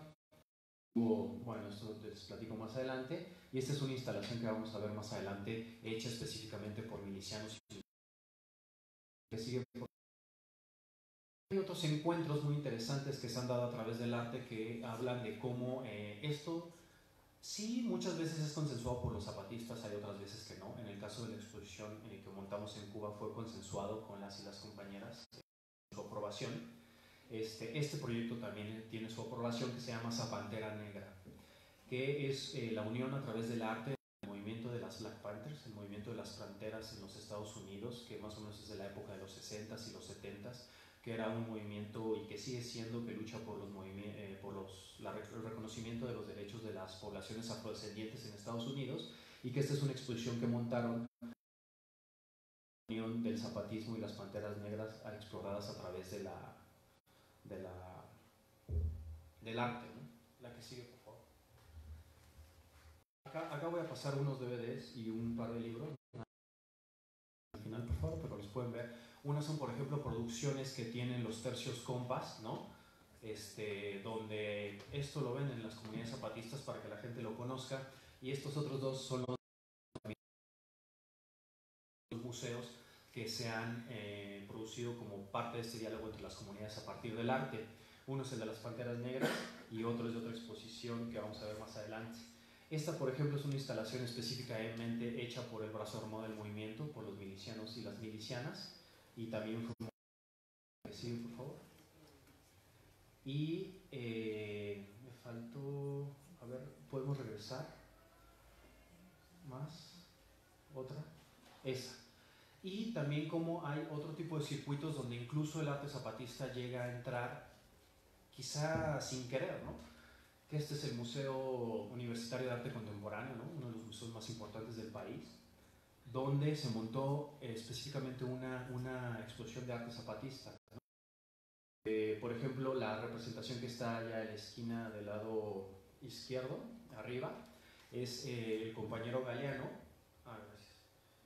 bueno, esto les platico más adelante, y esta es una instalación que vamos a ver más adelante hecha específicamente por milicianos que sigue por... Hay otros encuentros muy interesantes que se han dado a través del arte que hablan de cómo esto sí muchas veces es consensuado por los zapatistas, hay otras veces que no. En el caso de la exposición que montamos en Cuba fue consensuado con las y las compañeras, su aprobación. Este proyecto también tiene su aprobación, que se llama Zapantera Negra, que es la unión a través del arte del movimiento de las Black Panthers, el movimiento de las planteras en los Estados Unidos, que más o menos es de la época de los 60s y los 70s, que era un movimiento y que sigue siendo, que lucha por el reconocimiento de los derechos de las poblaciones afrodescendientes en Estados Unidos, y que esta es una exposición que montaron la unión del zapatismo y las panteras negras exploradas a través del arte, ¿no? La que sigue, por favor. Acá voy a pasar unos DVDs y un par de libros al final, por favor, pero los pueden ver. Unas son, por ejemplo, producciones que tienen los tercios compas, ¿no? Donde esto lo ven en las comunidades zapatistas para que la gente lo conozca, y estos otros dos son los museos que se han producido como parte de este diálogo entre las comunidades a partir del arte. Uno es el de las Panteras Negras y otro es de otra exposición que vamos a ver más adelante. Esta, por ejemplo, es una instalación específicamente hecha por el brazo armado del movimiento, por los milicianos y las milicianas, y también fue... Sí, por favor. Y me faltó... A ver, ¿podemos regresar? ¿Más? ¿Otra? Esa. y también como hay otro tipo de circuitos donde incluso el arte zapatista llega a entrar quizá sin querer, ¿no? Que este es el Museo Universitario de Arte Contemporáneo, ¿no? Uno de los museos más importantes del país, donde se montó específicamente una exposición de arte zapatista, ¿no? Por ejemplo, la representación que está allá en la esquina del lado izquierdo, arriba, es el compañero Galeano. Gracias.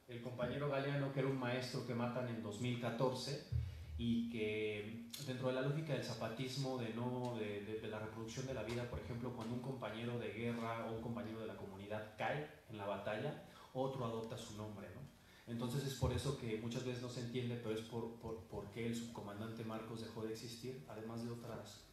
El compañero Galeano, que era un maestro que matan en 2014 y que dentro de la lógica del zapatismo, de la reproducción de la vida, por ejemplo, cuando un compañero de guerra o un compañero de la comunidad cae en la batalla, otro adopta su nombre, ¿no? Entonces es por eso que muchas veces no se entiende, pero es por qué el subcomandante Marcos dejó de existir, además de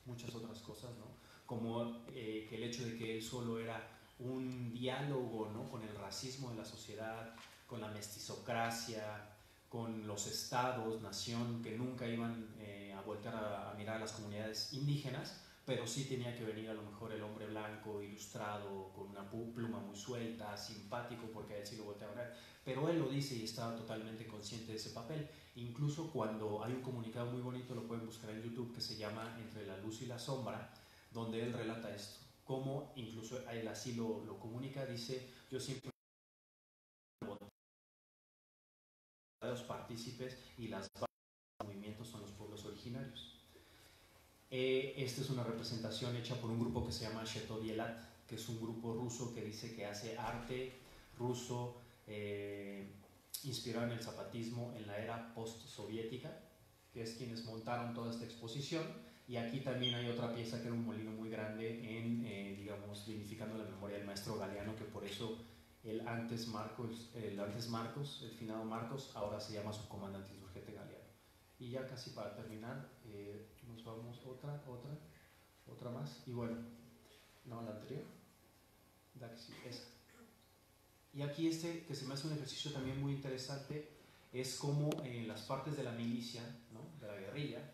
muchas otras cosas, ¿no? Como que el hecho de que él solo era un diálogo, ¿no? Con el racismo de la sociedad, con la mestizocracia, con los estados, nación, que nunca iban a voltear a mirar a las comunidades indígenas, pero sí tenía que venir a lo mejor el hombre blanco, ilustrado, con una pluma muy suelta, simpático, porque a él sí lo volteaba a ver. Pero él lo dice y estaba totalmente consciente de ese papel. Incluso cuando hay un comunicado muy bonito, lo pueden buscar en YouTube, que se llama Entre la luz y la sombra, donde él relata esto. Cómo incluso él así lo comunica, dice, yo siempre los partícipes y las bases del movimiento son los pueblos originarios. Esta es una representación hecha por un grupo que se llama Chateau Dielat, que es un grupo ruso que dice que hace arte ruso inspirado en el zapatismo en la era post-soviética, que es quienes montaron toda esta exposición. Y aquí también hay otra pieza que era un molino muy grande en, digamos, dignificando la memoria del maestro Galeano, que por eso el antes Marcos, el finado Marcos, ahora se llama subcomandante insurgente Galeano. Y ya casi para terminar, nos vamos otra más. Y bueno, no, la anterior, esa. Y aquí que se me hace un ejercicio también muy interesante, es como las partes de la milicia, ¿no? De la guerrilla,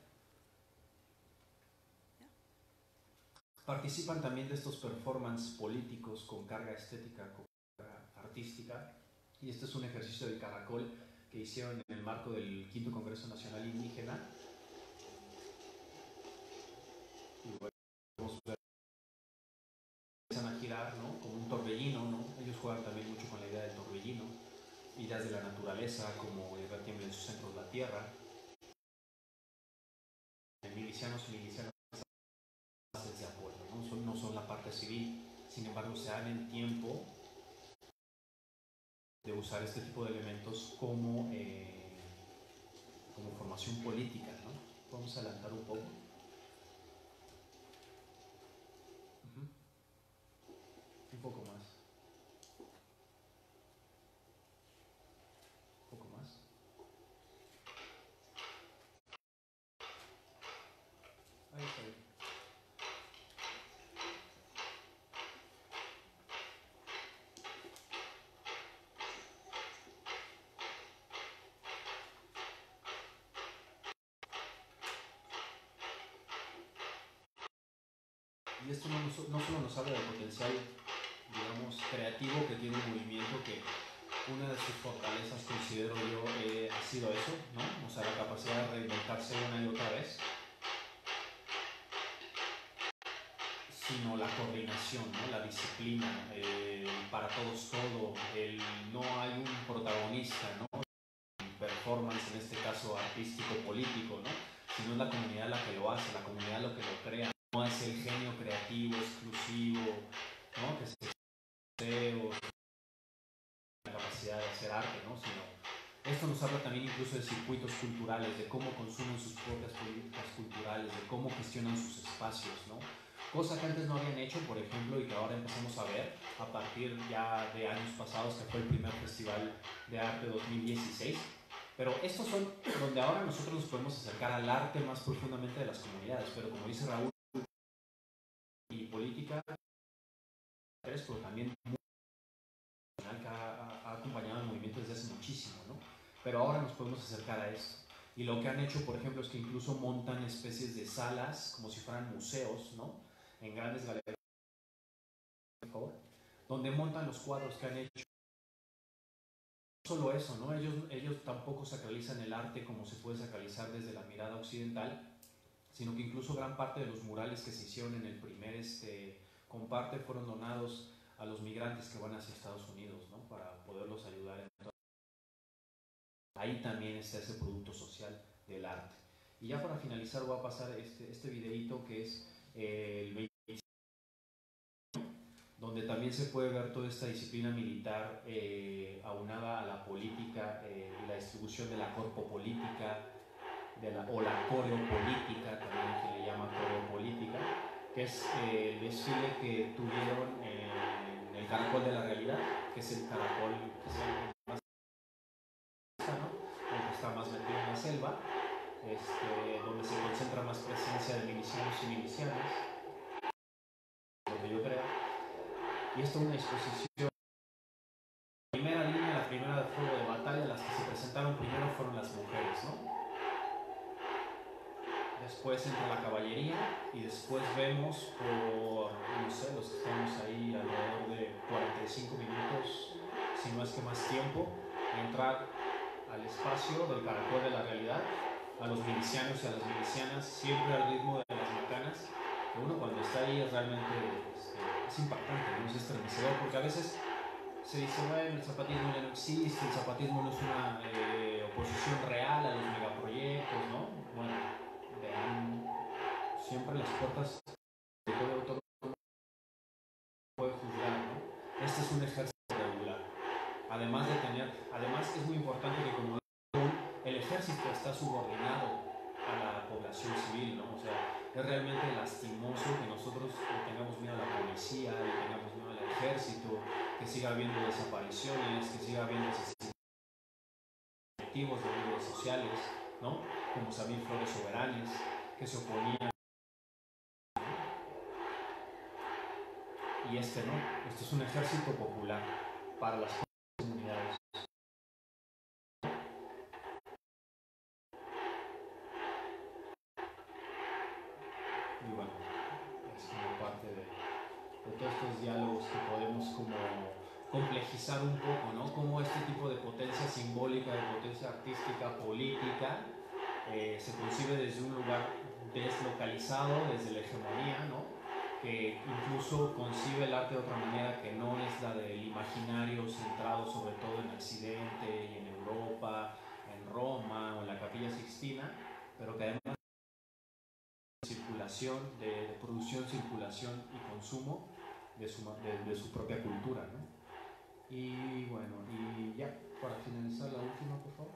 participan también de estos performances políticos con carga estética, con carga artística. Y este es un ejercicio del Caracol que hicieron en el marco del V Congreso Nacional Indígena. Y bueno, vamos a ver, empiezan a girar, ¿no? Como un torbellino, ¿no? Ellos juegan también mucho con la idea del torbellino, ideas de la naturaleza, como el tiembla en sus centros la tierra. Milicianos y milicianas de apoyo, ¿no? No son la parte civil, sin embargo se dan el tiempo de usar este tipo de elementos como formación política, ¿no? Vamos a adelantar un poco. Un poco más. Un poco más. Ahí está. Y esto no solo nos habla del potencial, digamos, creativo que tiene un movimiento, que una de sus fortalezas, considero yo, ha sido eso, ¿no? O sea, la capacidad de reinventarse una y otra vez, sino la coordinación, ¿no? La disciplina, para todos todo, no hay un protagonista, ¿no? Performance, en este caso artístico, político, ¿no? Sino es la comunidad la que lo hace, la comunidad lo que lo crea. No es el genio creativo, exclusivo, ¿no? Que se posee, la capacidad de hacer arte, ¿no? Sino esto nos habla también incluso de circuitos culturales, de cómo consumen sus propias políticas culturales, de cómo gestionan sus espacios, ¿no? Cosa que antes no habían hecho, por ejemplo, y que ahora empezamos a ver a partir ya de años pasados, que fue el primer Festival de Arte 2016. Pero estos son donde ahora nosotros nos podemos acercar al arte más profundamente de las comunidades. Pero como dice Raúl, y política, pero también que ha acompañado el movimiento desde hace muchísimo, ¿no? Pero ahora nos podemos acercar a esto. Y lo que han hecho, por ejemplo, es que incluso montan especies de salas, como si fueran museos, ¿no? En grandes galerías, por favor, donde montan los cuadros que han hecho solo eso, ¿no? Ellos tampoco sacralizan el arte como se puede sacralizar desde la mirada occidental, sino que incluso gran parte de los murales que se hicieron en el primer comparte fueron donados a los migrantes que van hacia Estados Unidos, ¿no? Para poderlos ayudar. Ahí también está ese producto social del arte. Y ya para finalizar voy a pasar este videíto que es el 25, donde también se puede ver toda esta disciplina militar aunada a la política y la distribución de la corpopolítica o la coreopolítica, también se le llama coreopolítica, que es el desfile que tuvieron en el Caracol de la Realidad, que es el caracol que es el más, ¿no? El que está más metido en la selva, donde se concentra más presencia de milicianos y milicianas, lo que yo creo. Y esto es una exposición. La primera línea, la primera de fuego de batalla, las que se presentaron primero fueron las mujeres, ¿no? Después entra la caballería y después vemos por, no sé, los que estamos ahí alrededor de 45 minutos, si no es que más tiempo, entrar al espacio del Caracol de la Realidad, a los milicianos y a las milicianas, siempre al ritmo de las macanas, que uno cuando está ahí es realmente es impactante, ¿no? Es estremecedor, porque a veces se dice, bueno, el zapatismo ya no existe, el zapatismo no es una oposición real a los megaproyectos, ¿no? Bueno, vean, siempre las puertas de todo autor puede juzgar, ¿no? Este es un ejército regular. Además es muy importante que como el ejército está subordinado a la población civil, ¿no? O sea, es realmente lastimoso que nosotros le tengamos miedo a la policía, le tengamos miedo al ejército, que siga habiendo desapariciones, que siga habiendo asesinatos colectivos de líderes sociales, ¿no? Como Samir Flores Soberanes, que se oponían. Y no, este es un ejército popular para las comunidades. Y bueno, es como parte de todos estos diálogos que podemos como complejizar un poco, ¿no? Cómo este tipo de potencia simbólica, de potencia artística, política, se concibe desde un lugar deslocalizado, desde la hegemonía, ¿no? Que incluso concibe el arte de otra manera que no es la del imaginario centrado sobre todo en Occidente y en Europa, en Roma o en la Capilla Sixtina, pero que además de circulación, de producción, circulación y consumo de su propia cultura, ¿no? Y bueno, y ya, para finalizar la última, por favor.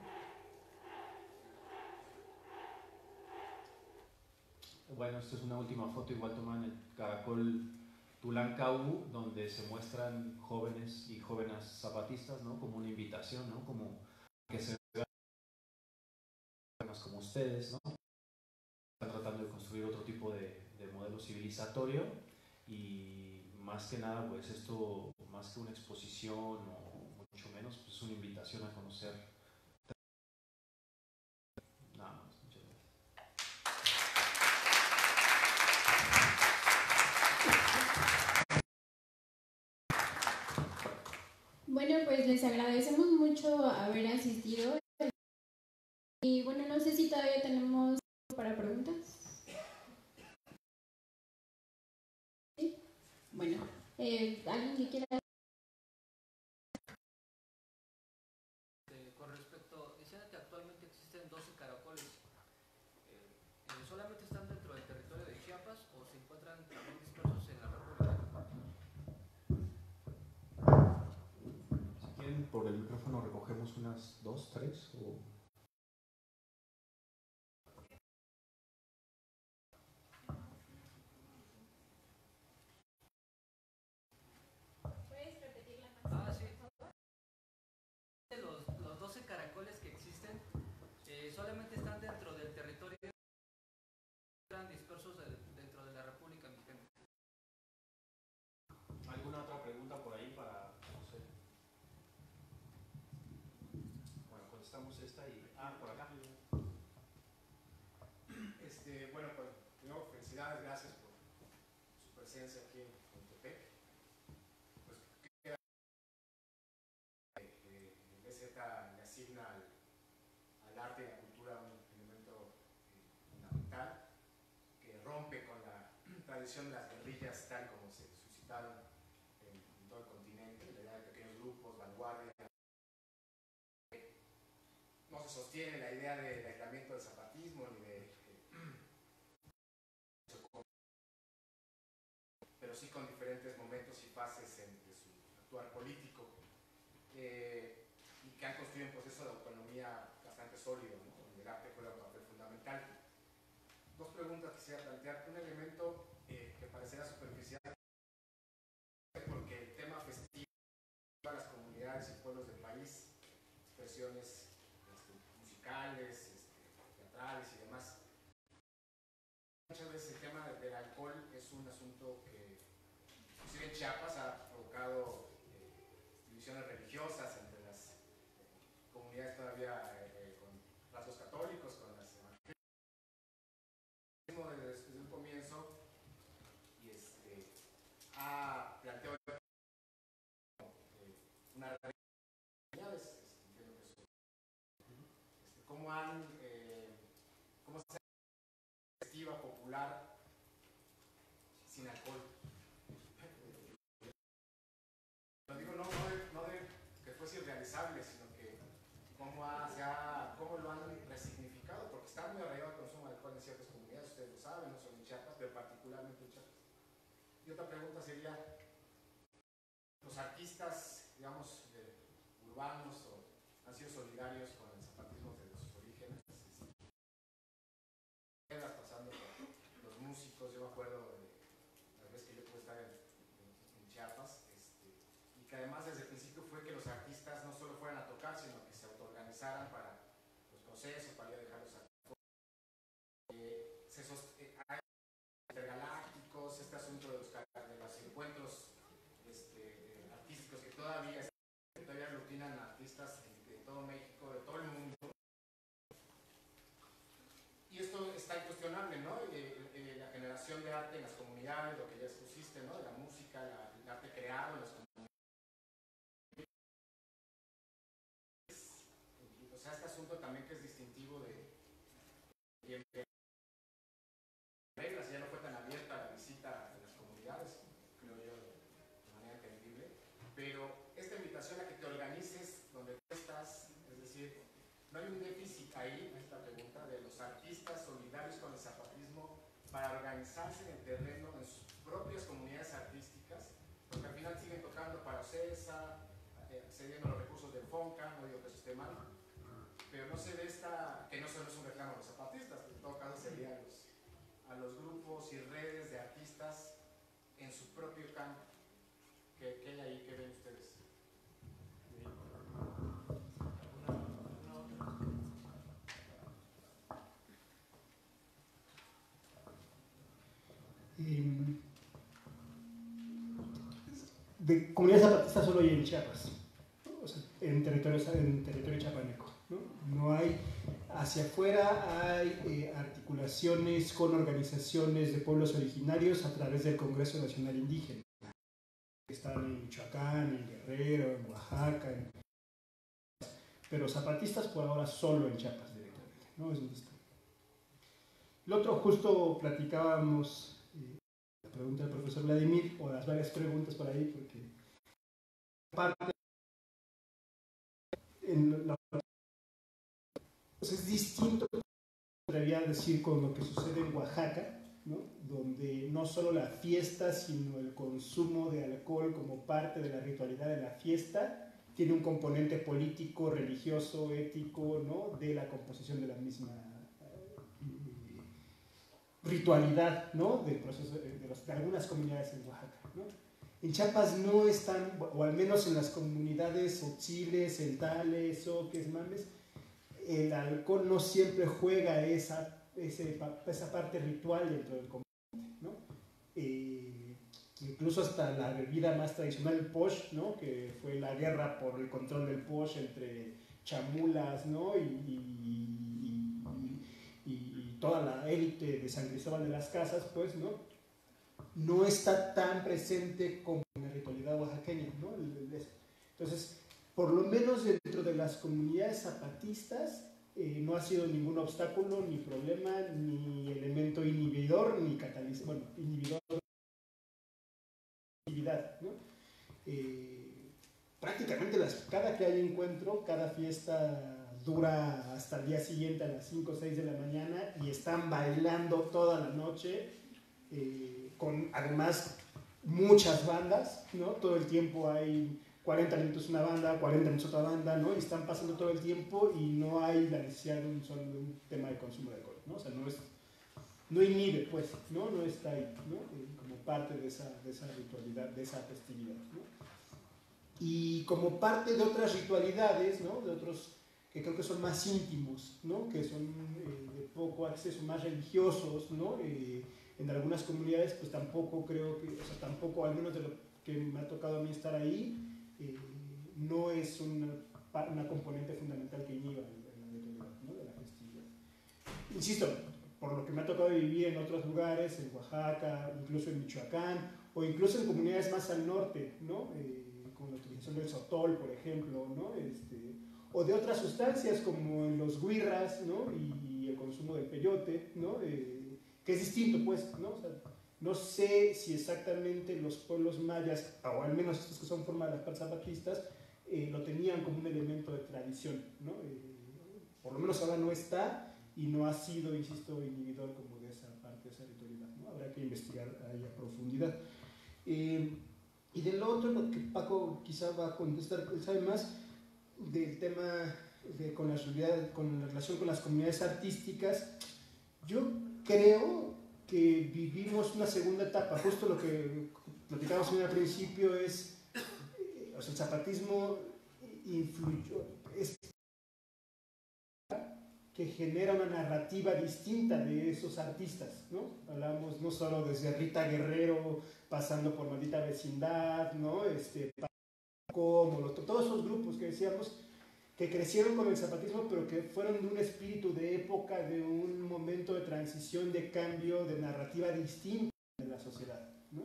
Bueno, esta es una última foto igual tomada en el Caracol Tulancaú, donde se muestran jóvenes y jóvenes zapatistas, ¿no? Como una invitación, ¿no? Como que se vean como ustedes, ¿no? Están tratando de construir otro tipo de modelo civilizatorio y más que nada, pues esto, más que una exposición o mucho menos, pues es una invitación a conocer. Nada más. Muchas gracias. Bueno, pues les agradecemos mucho haber asistido. Y bueno, no sé si todavía tenemos tiempo para preguntas. ¿Sí? Bueno, ¿alguien que quiera? Con respecto, decían que actualmente existen 12 caracoles. ¿Solamente están dentro del territorio de Chiapas o se encuentran también dispersos en la República? Si quieren, por el micrófono recogemos unas 2, 3 o... Los 12 caracoles que existen solamente están dentro del territorio, están dispersos dentro de la República Mexicana. ¿Alguna otra pregunta por ahí para, no sé? Bueno, contestamos esta y... por acá. Bueno, pues primero felicidades, gracias por su presencia aquí en Tepec. Pues queda en BZ tradición de las guerrillas tal como se suscitaron en todo el continente, la idea de pequeños grupos, vanguardia. No se sostiene la idea del aislamiento del zapatismo ni de pero sí con diferentes momentos y fases de su actuar político, y que han construido un proceso de autonomía bastante sólido, ¿no? Donde el arte juega un papel fundamental. Dos preguntas quisiera plantear. Un elemento que parecerá superficial, porque el tema festivo a las comunidades y pueblos del país, expresiones musicales, teatrales y demás. Muchas veces el tema del alcohol es un asunto que, inclusive en Chiapas, ha provocado divisiones religiosas entre las comunidades todavía con rasgos católicos, con las evangélicas. Desde un comienzo, y ha planteado una cómo se hace festiva, popular, sin alcohol. Lo digo no de que fuese irrealizable, sino que cómo lo han resignificado, porque está muy arraigado el consumo de alcohol en ciertas comunidades, ustedes lo saben, no solo en Chiapas, pero particularmente en Chiapas. Y otra pregunta sería, los artistas, digamos, urbanos han sido solidarios con el zapatismo desde sus orígenes, pasando por los músicos. Yo me acuerdo de las veces que yo pude estar en Chiapas, y que además desde el principio fue que los artistas no solo fueran a tocar, sino que se autoorganizaran para los procesos, para ir a dejarlos a hay intergalácticos, este asunto de los encuentros artísticos que todavía aglutinan a artistas de todo México, de todo el mundo. Y esto está incuestionable, ¿no? La generación de arte en las comunidades, lo que ya expusiste, ¿no? De la música, el arte creado en las comunidades. O sea, este asunto también que es distintivo de reglas, ya no fue tan abierta la visita a las comunidades, creo yo, de manera entendible. Pero esta invitación a que te organices donde tú estás, es decir, no hay un déficit ahí, en esta pregunta, de los artistas solidarios con el zapatismo para organizarse en el terreno, en sus propias comunidades artísticas, porque al final siguen tocando para OCESA, accediendo a los recursos del FONCA, no digo que eso esté mal, pero no se ve que no solo es un reclamo a los zapatistas, que en todo caso sería a los grupos y redes de artistas en su propio campo. ¿Qué hay ahí? ¿Qué ven ustedes? De comunidades zapatistas solo hay en Chiapas, o sea, en territorio chiapaneco, ¿no? No hay, hacia afuera hay articulaciones con organizaciones de pueblos originarios a través del Congreso Nacional Indígena. Están en Michoacán, en Guerrero, en Oaxaca, pero zapatistas por ahora solo en Chiapas directamente, ¿no? Es donde están. Lo otro, justo platicábamos la pregunta del profesor Vladimir, o las varias preguntas por ahí, porque parte pues es distinto, podría decir, con lo que sucede en Oaxaca, ¿no? Donde no solo la fiesta, sino el consumo de alcohol como parte de la ritualidad de la fiesta tiene un componente político, religioso, ético, ¿no? De la composición de la misma ritualidad, ¿no? Del proceso de algunas comunidades en Oaxaca, ¿no? En Chiapas no están, o al menos en las comunidades otziles, celtales, soques, mames, el alcohol no siempre juega esa parte ritual dentro del componente, ¿no? Incluso hasta la bebida más tradicional, el posh, ¿no? Que fue la guerra por el control del posh entre chamulas, ¿no? Y toda la élite de San Cristóbal de las Casas, pues, no está tan presente como en la ritualidad oaxaqueña, ¿no? Entonces, por lo menos dentro de las comunidades zapatistas, no ha sido ningún obstáculo, ni problema, ni elemento inhibidor, ni catalizador, bueno, inhibidor prácticamente cada que hay encuentro, cada fiesta dura hasta el día siguiente a las 5 o 6 de la mañana y están bailando toda la noche, con además muchas bandas, ¿no? Todo el tiempo hay 40 minutos una banda, 40 minutos otra banda, ¿no? Y están pasando todo el tiempo y no hay la necesidad de un tema de consumo de alcohol, ¿no? O sea, no inhibe, pues, ¿no? No está ahí, ¿no? Como parte de esa ritualidad, de esa festividad, ¿no? Y como parte de otras ritualidades, ¿no? De otros que creo que son más íntimos, ¿no? Que son de poco acceso, más religiosos, ¿no? En algunas comunidades, pues tampoco creo que, o sea, tampoco, al menos de lo que me ha tocado a mí estar ahí, no es una componente fundamental que inhiba en la ritualidad, ¿no? De la festividad. Insisto, por lo que me ha tocado vivir en otros lugares, en Oaxaca, incluso en Michoacán, o incluso en comunidades más al norte, ¿no? Como la utilización del sotol, por ejemplo, ¿no? O de otras sustancias como en los güirras, ¿no? Y el consumo del peyote, ¿no? Que es distinto, pues, ¿no? O sea, no sé si exactamente los pueblos mayas, o al menos estos que son forma de las partes zapatistas, lo tenían como un elemento de tradición, ¿no? Por lo menos ahora no está y no ha sido, insisto, inhibidor como de esa parte, de esa ritualidad, ¿no? Habrá que investigar ahí a profundidad. Y del otro, lo que Paco quizá va a contestar, él sabe más del tema con la relación con las comunidades artísticas. Yo creo que vivimos una segunda etapa, justo lo que platicábamos al principio es, o sea, el zapatismo influyó, es que genera una narrativa distinta de esos artistas, ¿no? Hablamos no solo desde Rita Guerrero, pasando por Maldita Vecindad, ¿no? Como todos esos grupos que decíamos que crecieron con el zapatismo, pero que fueron de un espíritu de época, de un momento de transición, de cambio, de narrativa distinta de la sociedad, ¿no?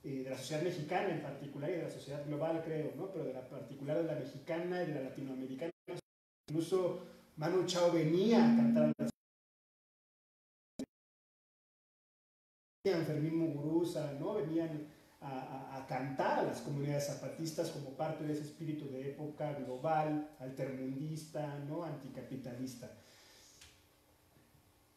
De la sociedad mexicana en particular y de la sociedad global, creo, ¿no? Pero de la particular de la mexicana y de la latinoamericana. Incluso Manu Chao venía a cantar a las Fermín Muguruza, ¿no? Venían a cantar a las comunidades zapatistas como parte de ese espíritu de época global, altermundista, ¿no? Anticapitalista.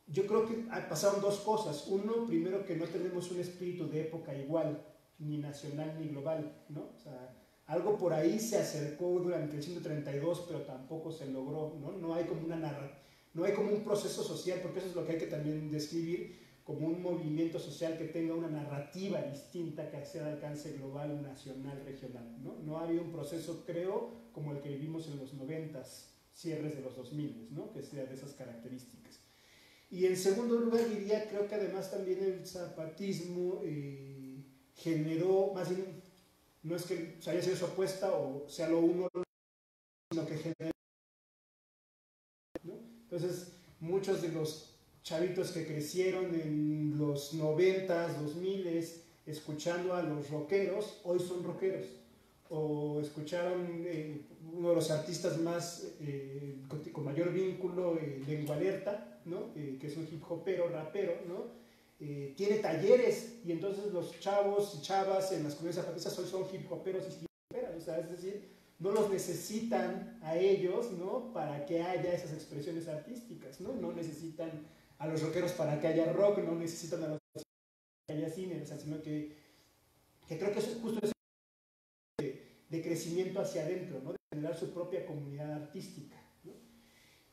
Yo creo que pasaron dos cosas. Uno, primero, que no tenemos un espíritu de época igual, ni nacional ni global, ¿no? O sea, algo por ahí se acercó durante el 132, pero tampoco se logró, ¿no? No hay como no hay como un proceso social, porque eso es lo que hay que también describir, como un movimiento social que tenga una narrativa distinta que sea de alcance global, nacional, regional, ¿no? No había un proceso, creo, como el que vivimos en los 90s, cierres de los 2000, ¿no? Que sea de esas características. Y en segundo lugar diría, creo que además también el zapatismo generó, más bien, no es que haya sido su apuesta o sea lo uno, sino que generó, ¿no? Entonces, muchos de los chavitos que crecieron en los 90s, 2000s, escuchando a los rockeros, hoy son rockeros. O escucharon uno de los artistas más con mayor vínculo, Lengua Alerta, ¿no? Que es un hip hopero, rapero, ¿no? Tiene talleres y entonces los chavos y chavas en las comunidades zapatistas hoy son hip hoperos y hip hoperas, o sea, es decir, no los necesitan a ellos, ¿no? Para que haya esas expresiones artísticas, ¿no? No necesitan a los rockeros para que haya rock, no necesitan a los para que haya cine, o sea, sino que creo que eso es justo eso de crecimiento hacia adentro, ¿no? De generar su propia comunidad artística, ¿no?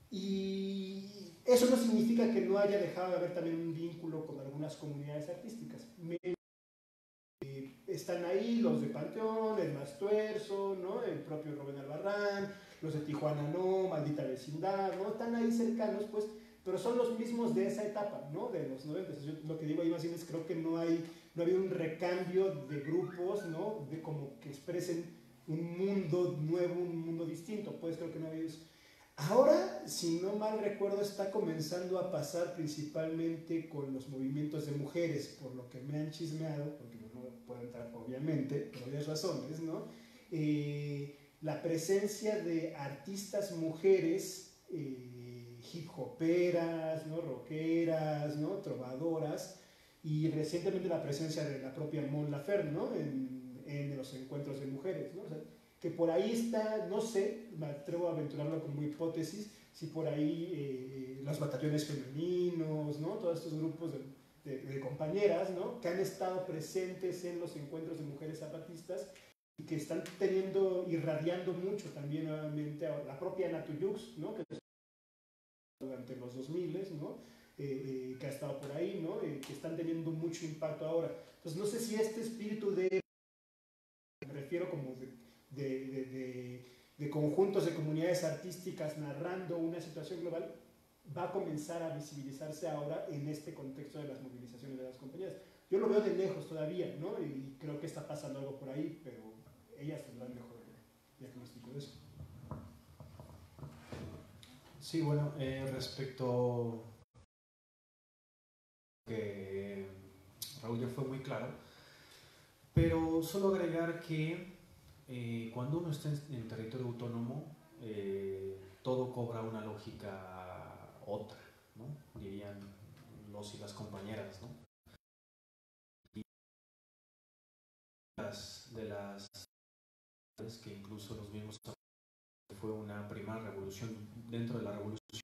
Y eso no significa que no haya dejado de haber también un vínculo con algunas comunidades artísticas. Están ahí los de Panteón, el Mastuerzo, ¿no? El propio Rubén Albarrán, los de Tijuana No, Maldita Vecindad, ¿no? Están ahí cercanos, pues, pero son los mismos de esa etapa, ¿no? De los 90. Yo lo que digo ahí más bien es creo que no había un recambio de grupos, ¿no? De como que expresen un mundo nuevo, un mundo distinto, pues creo que no había eso. Ahora, si no mal recuerdo, está comenzando a pasar principalmente con los movimientos de mujeres, por lo que me han chismeado, porque no puedo entrar obviamente, por obvias razones, ¿no? La presencia de artistas mujeres, hip hoperas, ¿no? Rockeras, ¿no? Trovadoras, y recientemente la presencia de la propia Mon Laferte, ¿no? En los encuentros de mujeres, ¿no? O sea, que por ahí está, no sé, me atrevo a aventurarlo como hipótesis, si por ahí los batallones femeninos, ¿no? Todos estos grupos de compañeras, ¿no? Que han estado presentes en los encuentros de mujeres zapatistas y que están irradiando mucho también nuevamente a la propia Ana Tuyux, ¿no? Que durante los 2000, ¿no? Que ha estado por ahí, ¿no? Que están teniendo mucho impacto ahora. Entonces no sé si este espíritu me refiero como de conjuntos de comunidades artísticas narrando una situación global, va a comenzar a visibilizarse ahora en este contexto de las movilizaciones de las compañías. Yo lo veo de lejos todavía, ¿no? Y creo que está pasando algo por ahí, pero ellas tendrán mejor diagnóstico de eso. Sí, bueno, respecto que Raúl ya fue muy claro, pero solo agregar que cuando uno está en territorio autónomo, todo cobra una lógica otra, ¿no? Dirían los y las compañeras, ¿no? Y de las que incluso los mismos fue una primera revolución dentro de la revolución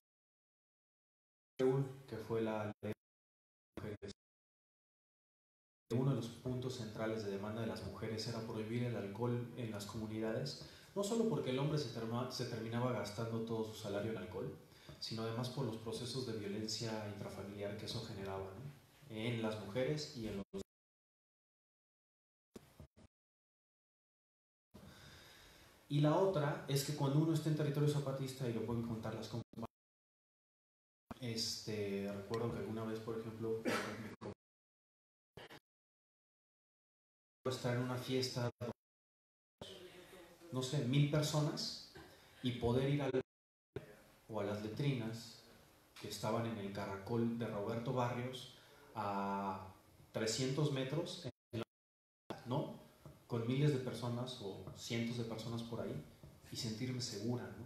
que fue la ley de mujeres. Uno de los puntos centrales de demanda de las mujeres era prohibir el alcohol en las comunidades, no solo porque el hombre se terminaba gastando todo su salario en alcohol, sino además por los procesos de violencia intrafamiliar que eso generaba, ¿no? En las mujeres y en los... Y la otra es que cuando uno está en territorio zapatista, y lo pueden contar las compañeras, recuerdo que alguna vez, por ejemplo, estar en una fiesta, no sé, 1000 personas, y poder ir o a las letrinas que estaban en el Caracol de Roberto Barrios a 300 metros, ¿no? Con miles de personas o cientos de personas por ahí y sentirme segura, ¿no?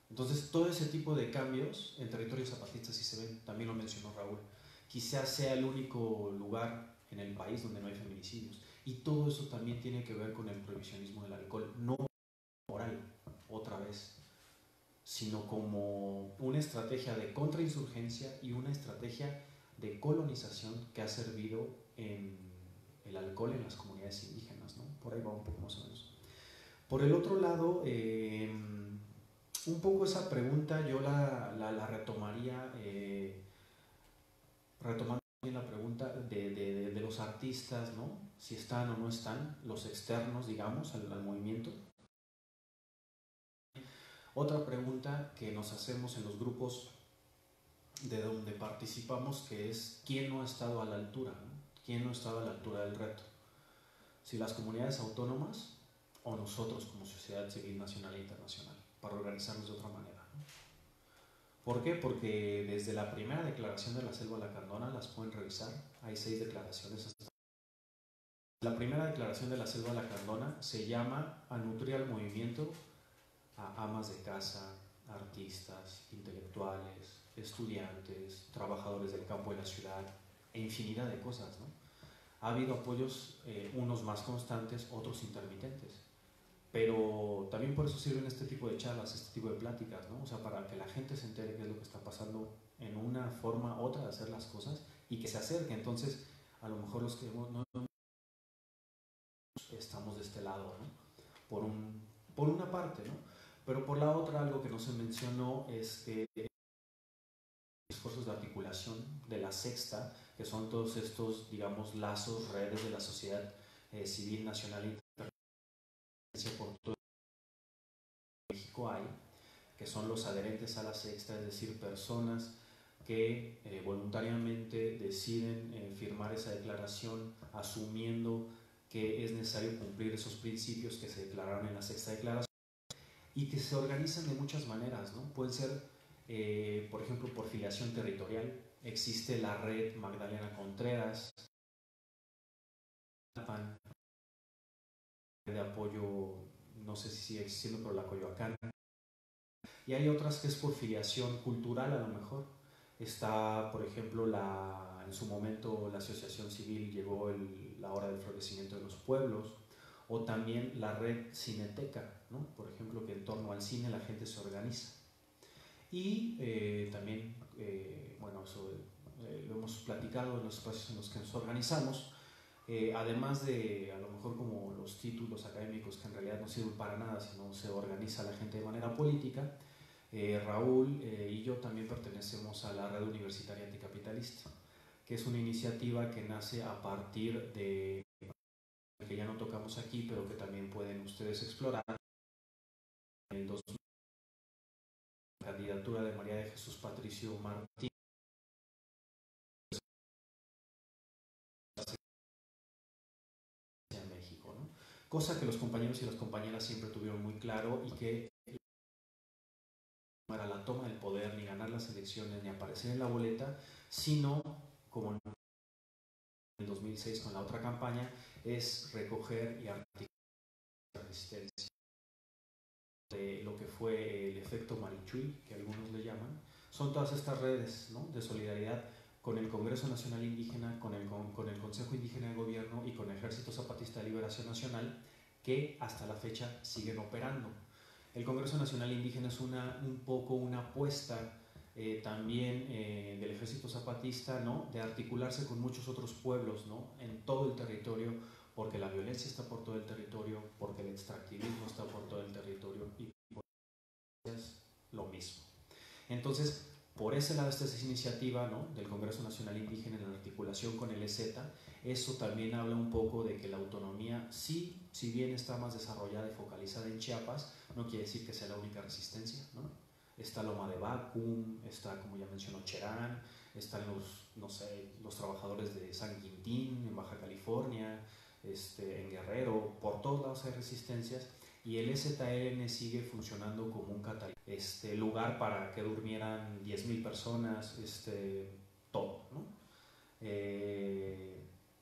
Entonces todo ese tipo de cambios en territorios zapatistas sí se ven, también lo mencionó Raúl. Quizás sea el único lugar en el país donde no hay feminicidios, y todo eso también tiene que ver con el prohibicionismo del alcohol, no moral, otra vez, sino como una estrategia de contrainsurgencia y una estrategia de colonización que ha servido en el alcohol en las comunidades indígenas, ¿no? Por ahí va un poco más o menos. Por el otro lado, un poco esa pregunta yo la retomaría, retomando la pregunta de los artistas, ¿no? Si están o no están, los externos, digamos, al movimiento. Otra pregunta que nos hacemos en los grupos de donde participamos, que es ¿quién no ha estado a la altura? ¿No? ¿Quién no ha estado a la altura del reto? Si las comunidades autónomas o nosotros como sociedad civil nacional e internacional, para organizarnos de otra manera, ¿no? ¿Por qué? Porque desde la primera declaración de la Selva Lacandona, las pueden revisar, hay 6 declaraciones. La primera declaración de la Selva Lacandona se llama a nutrir al movimiento a amas de casa, artistas, intelectuales, estudiantes, trabajadores del campo y la ciudad, e infinidad de cosas, ¿no? Ha habido apoyos, unos más constantes, otros intermitentes, pero también por eso sirven este tipo de charlas, este tipo de pláticas, ¿no? O sea, para que la gente se entere qué es lo que está pasando en una forma u otra de hacer las cosas y que se acerque. Entonces, a lo mejor los que no estamos de este lado, ¿no? Por una parte, ¿no? Pero por la otra, algo que no se mencionó es que esfuerzos de articulación de la Sexta, que son todos estos, digamos, lazos, redes de la sociedad civil nacional e internacional por todo México hay, que son los adherentes a la Sexta, es decir, personas que voluntariamente deciden firmar esa declaración asumiendo que es necesario cumplir esos principios que se declararon en la Sexta Declaración y que se organizan de muchas maneras, ¿no? Pueden ser, por ejemplo, por filiación territorial. Existe la red Magdalena Contreras, de apoyo, no sé si sigue existiendo, pero la Coyoacán. Y hay otras que es por filiación cultural, a lo mejor. Está, por ejemplo, en su momento la asociación civil llegó la hora del florecimiento de los pueblos, o también la red Cineteca, ¿no? Por ejemplo, que en torno al cine la gente se organiza. Y también, bueno, eso lo hemos platicado en los espacios en los que nos organizamos, además de a lo mejor como los títulos académicos que en realidad no sirven para nada, sino se organiza la gente de manera política. Raúl y yo también pertenecemos a la Red Universitaria Anticapitalista, que es una iniciativa que nace a partir de que ya no tocamos aquí, pero que también pueden ustedes explorar. En el 2000, la candidatura de María de Jesús Patricio Martín en México, ¿no? Cosa que los compañeros y las compañeras siempre tuvieron muy claro, y que no era la toma del poder, ni ganar las elecciones, ni aparecer en la boleta, sino, como en el 2006 con la otra campaña, es recoger y articular la resistencia. De lo que fue el efecto Marichuy, que algunos le llaman, son todas estas redes, ¿no?, de solidaridad con el Congreso Nacional Indígena, con el Consejo Indígena de Gobierno y con el Ejército Zapatista de Liberación Nacional, que hasta la fecha siguen operando. El Congreso Nacional Indígena es un poco una apuesta también del Ejército Zapatista, ¿no?, de articularse con muchos otros pueblos, ¿no?, en todo el territorio, porque la violencia está por todo el territorio, porque el extractivismo está por todo el territorio, y por eso es lo mismo. Entonces, por ese lado está esa iniciativa, ¿no?, del Congreso Nacional Indígena en la articulación con el EZ. Eso también habla un poco de que la autonomía, sí, si bien está más desarrollada y focalizada en Chiapas, no quiere decir que sea la única resistencia, ¿no? Está Loma de Bacum, está, como ya mencionó, Cherán, están los trabajadores de San Quintín en Baja California, en Guerrero, por todos lados hay resistencias, y el EZLN sigue funcionando como un lugar para que durmieran 10,000 personas, todo, ¿no?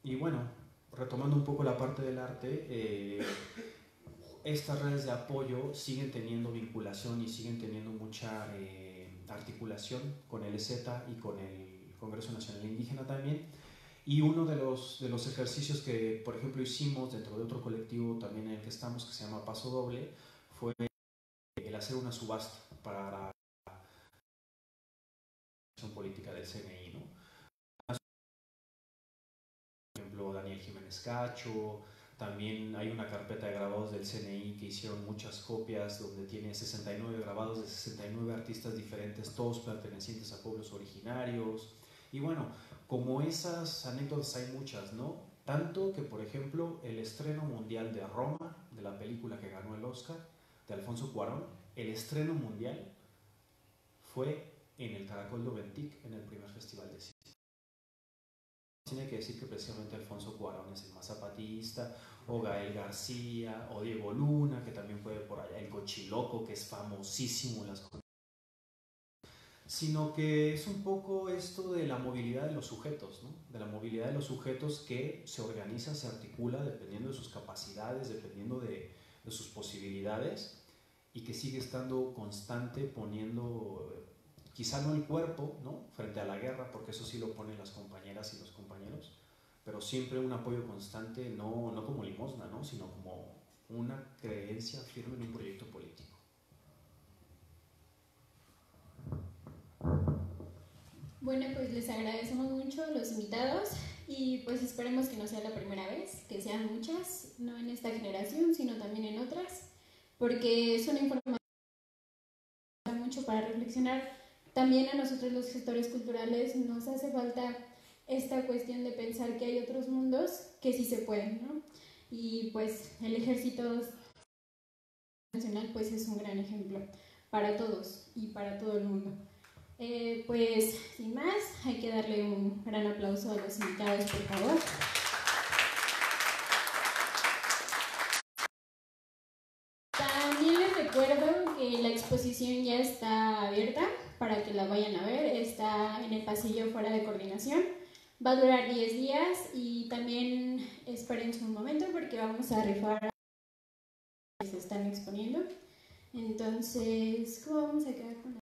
Y bueno, retomando un poco la parte del arte, estas redes de apoyo siguen teniendo vinculación y siguen teniendo mucha articulación con el EZ y con el Congreso Nacional Indígena también. Y uno de los ejercicios que, por ejemplo, hicimos dentro de otro colectivo también en el que estamos, que se llama Paso Doble, fue el hacer una subasta para la acción política del CNI, ¿no? Por ejemplo, Daniel Jiménez Cacho, también hay una carpeta de grabados del CNI que hicieron muchas copias, donde tiene 69 grabados de 69 artistas diferentes, todos pertenecientes a pueblos originarios. Y bueno, como esas anécdotas hay muchas, ¿no? Tanto que, por ejemplo, el estreno mundial de Roma, de la película que ganó el Oscar, de Alfonso Cuarón, el estreno mundial fue en el Caracol de Oventic, en el primer festival de cine. Tiene que decir que precisamente Alfonso Cuarón es el más zapatista, o Gael García, o Diego Luna, que también puede por allá, el Cochiloco, que es famosísimo en las cosas, sino que es un poco esto de la movilidad de los sujetos, ¿no? De la movilidad de los sujetos que se organiza, se articula dependiendo de sus capacidades, dependiendo de sus posibilidades, y que sigue estando constante, poniendo, quizá no el cuerpo, ¿no?, frente a la guerra, porque eso sí lo ponen las compañeras y los compañeros, pero siempre un apoyo constante, no como limosna, ¿no?, sino como una creencia firme en un proyecto político. Bueno, pues les agradecemos mucho a los invitados y pues esperemos que no sea la primera vez, que sean muchas, no en esta generación, sino también en otras, porque es una información que da mucho para reflexionar. También a nosotros los gestores culturales nos hace falta esta cuestión de pensar que hay otros mundos que sí se pueden, ¿no? Y pues el Ejército Nacional pues es un gran ejemplo para todos y para todo el mundo. Pues sin más, hay que darle un gran aplauso a los invitados, por favor. También les recuerdo que la exposición ya está abierta para que la vayan a ver, está en el pasillo fuera de coordinación, va a durar 10 días y también esperen un momento porque vamos a rifar que se están exponiendo. Entonces, ¿cómo vamos a quedar con la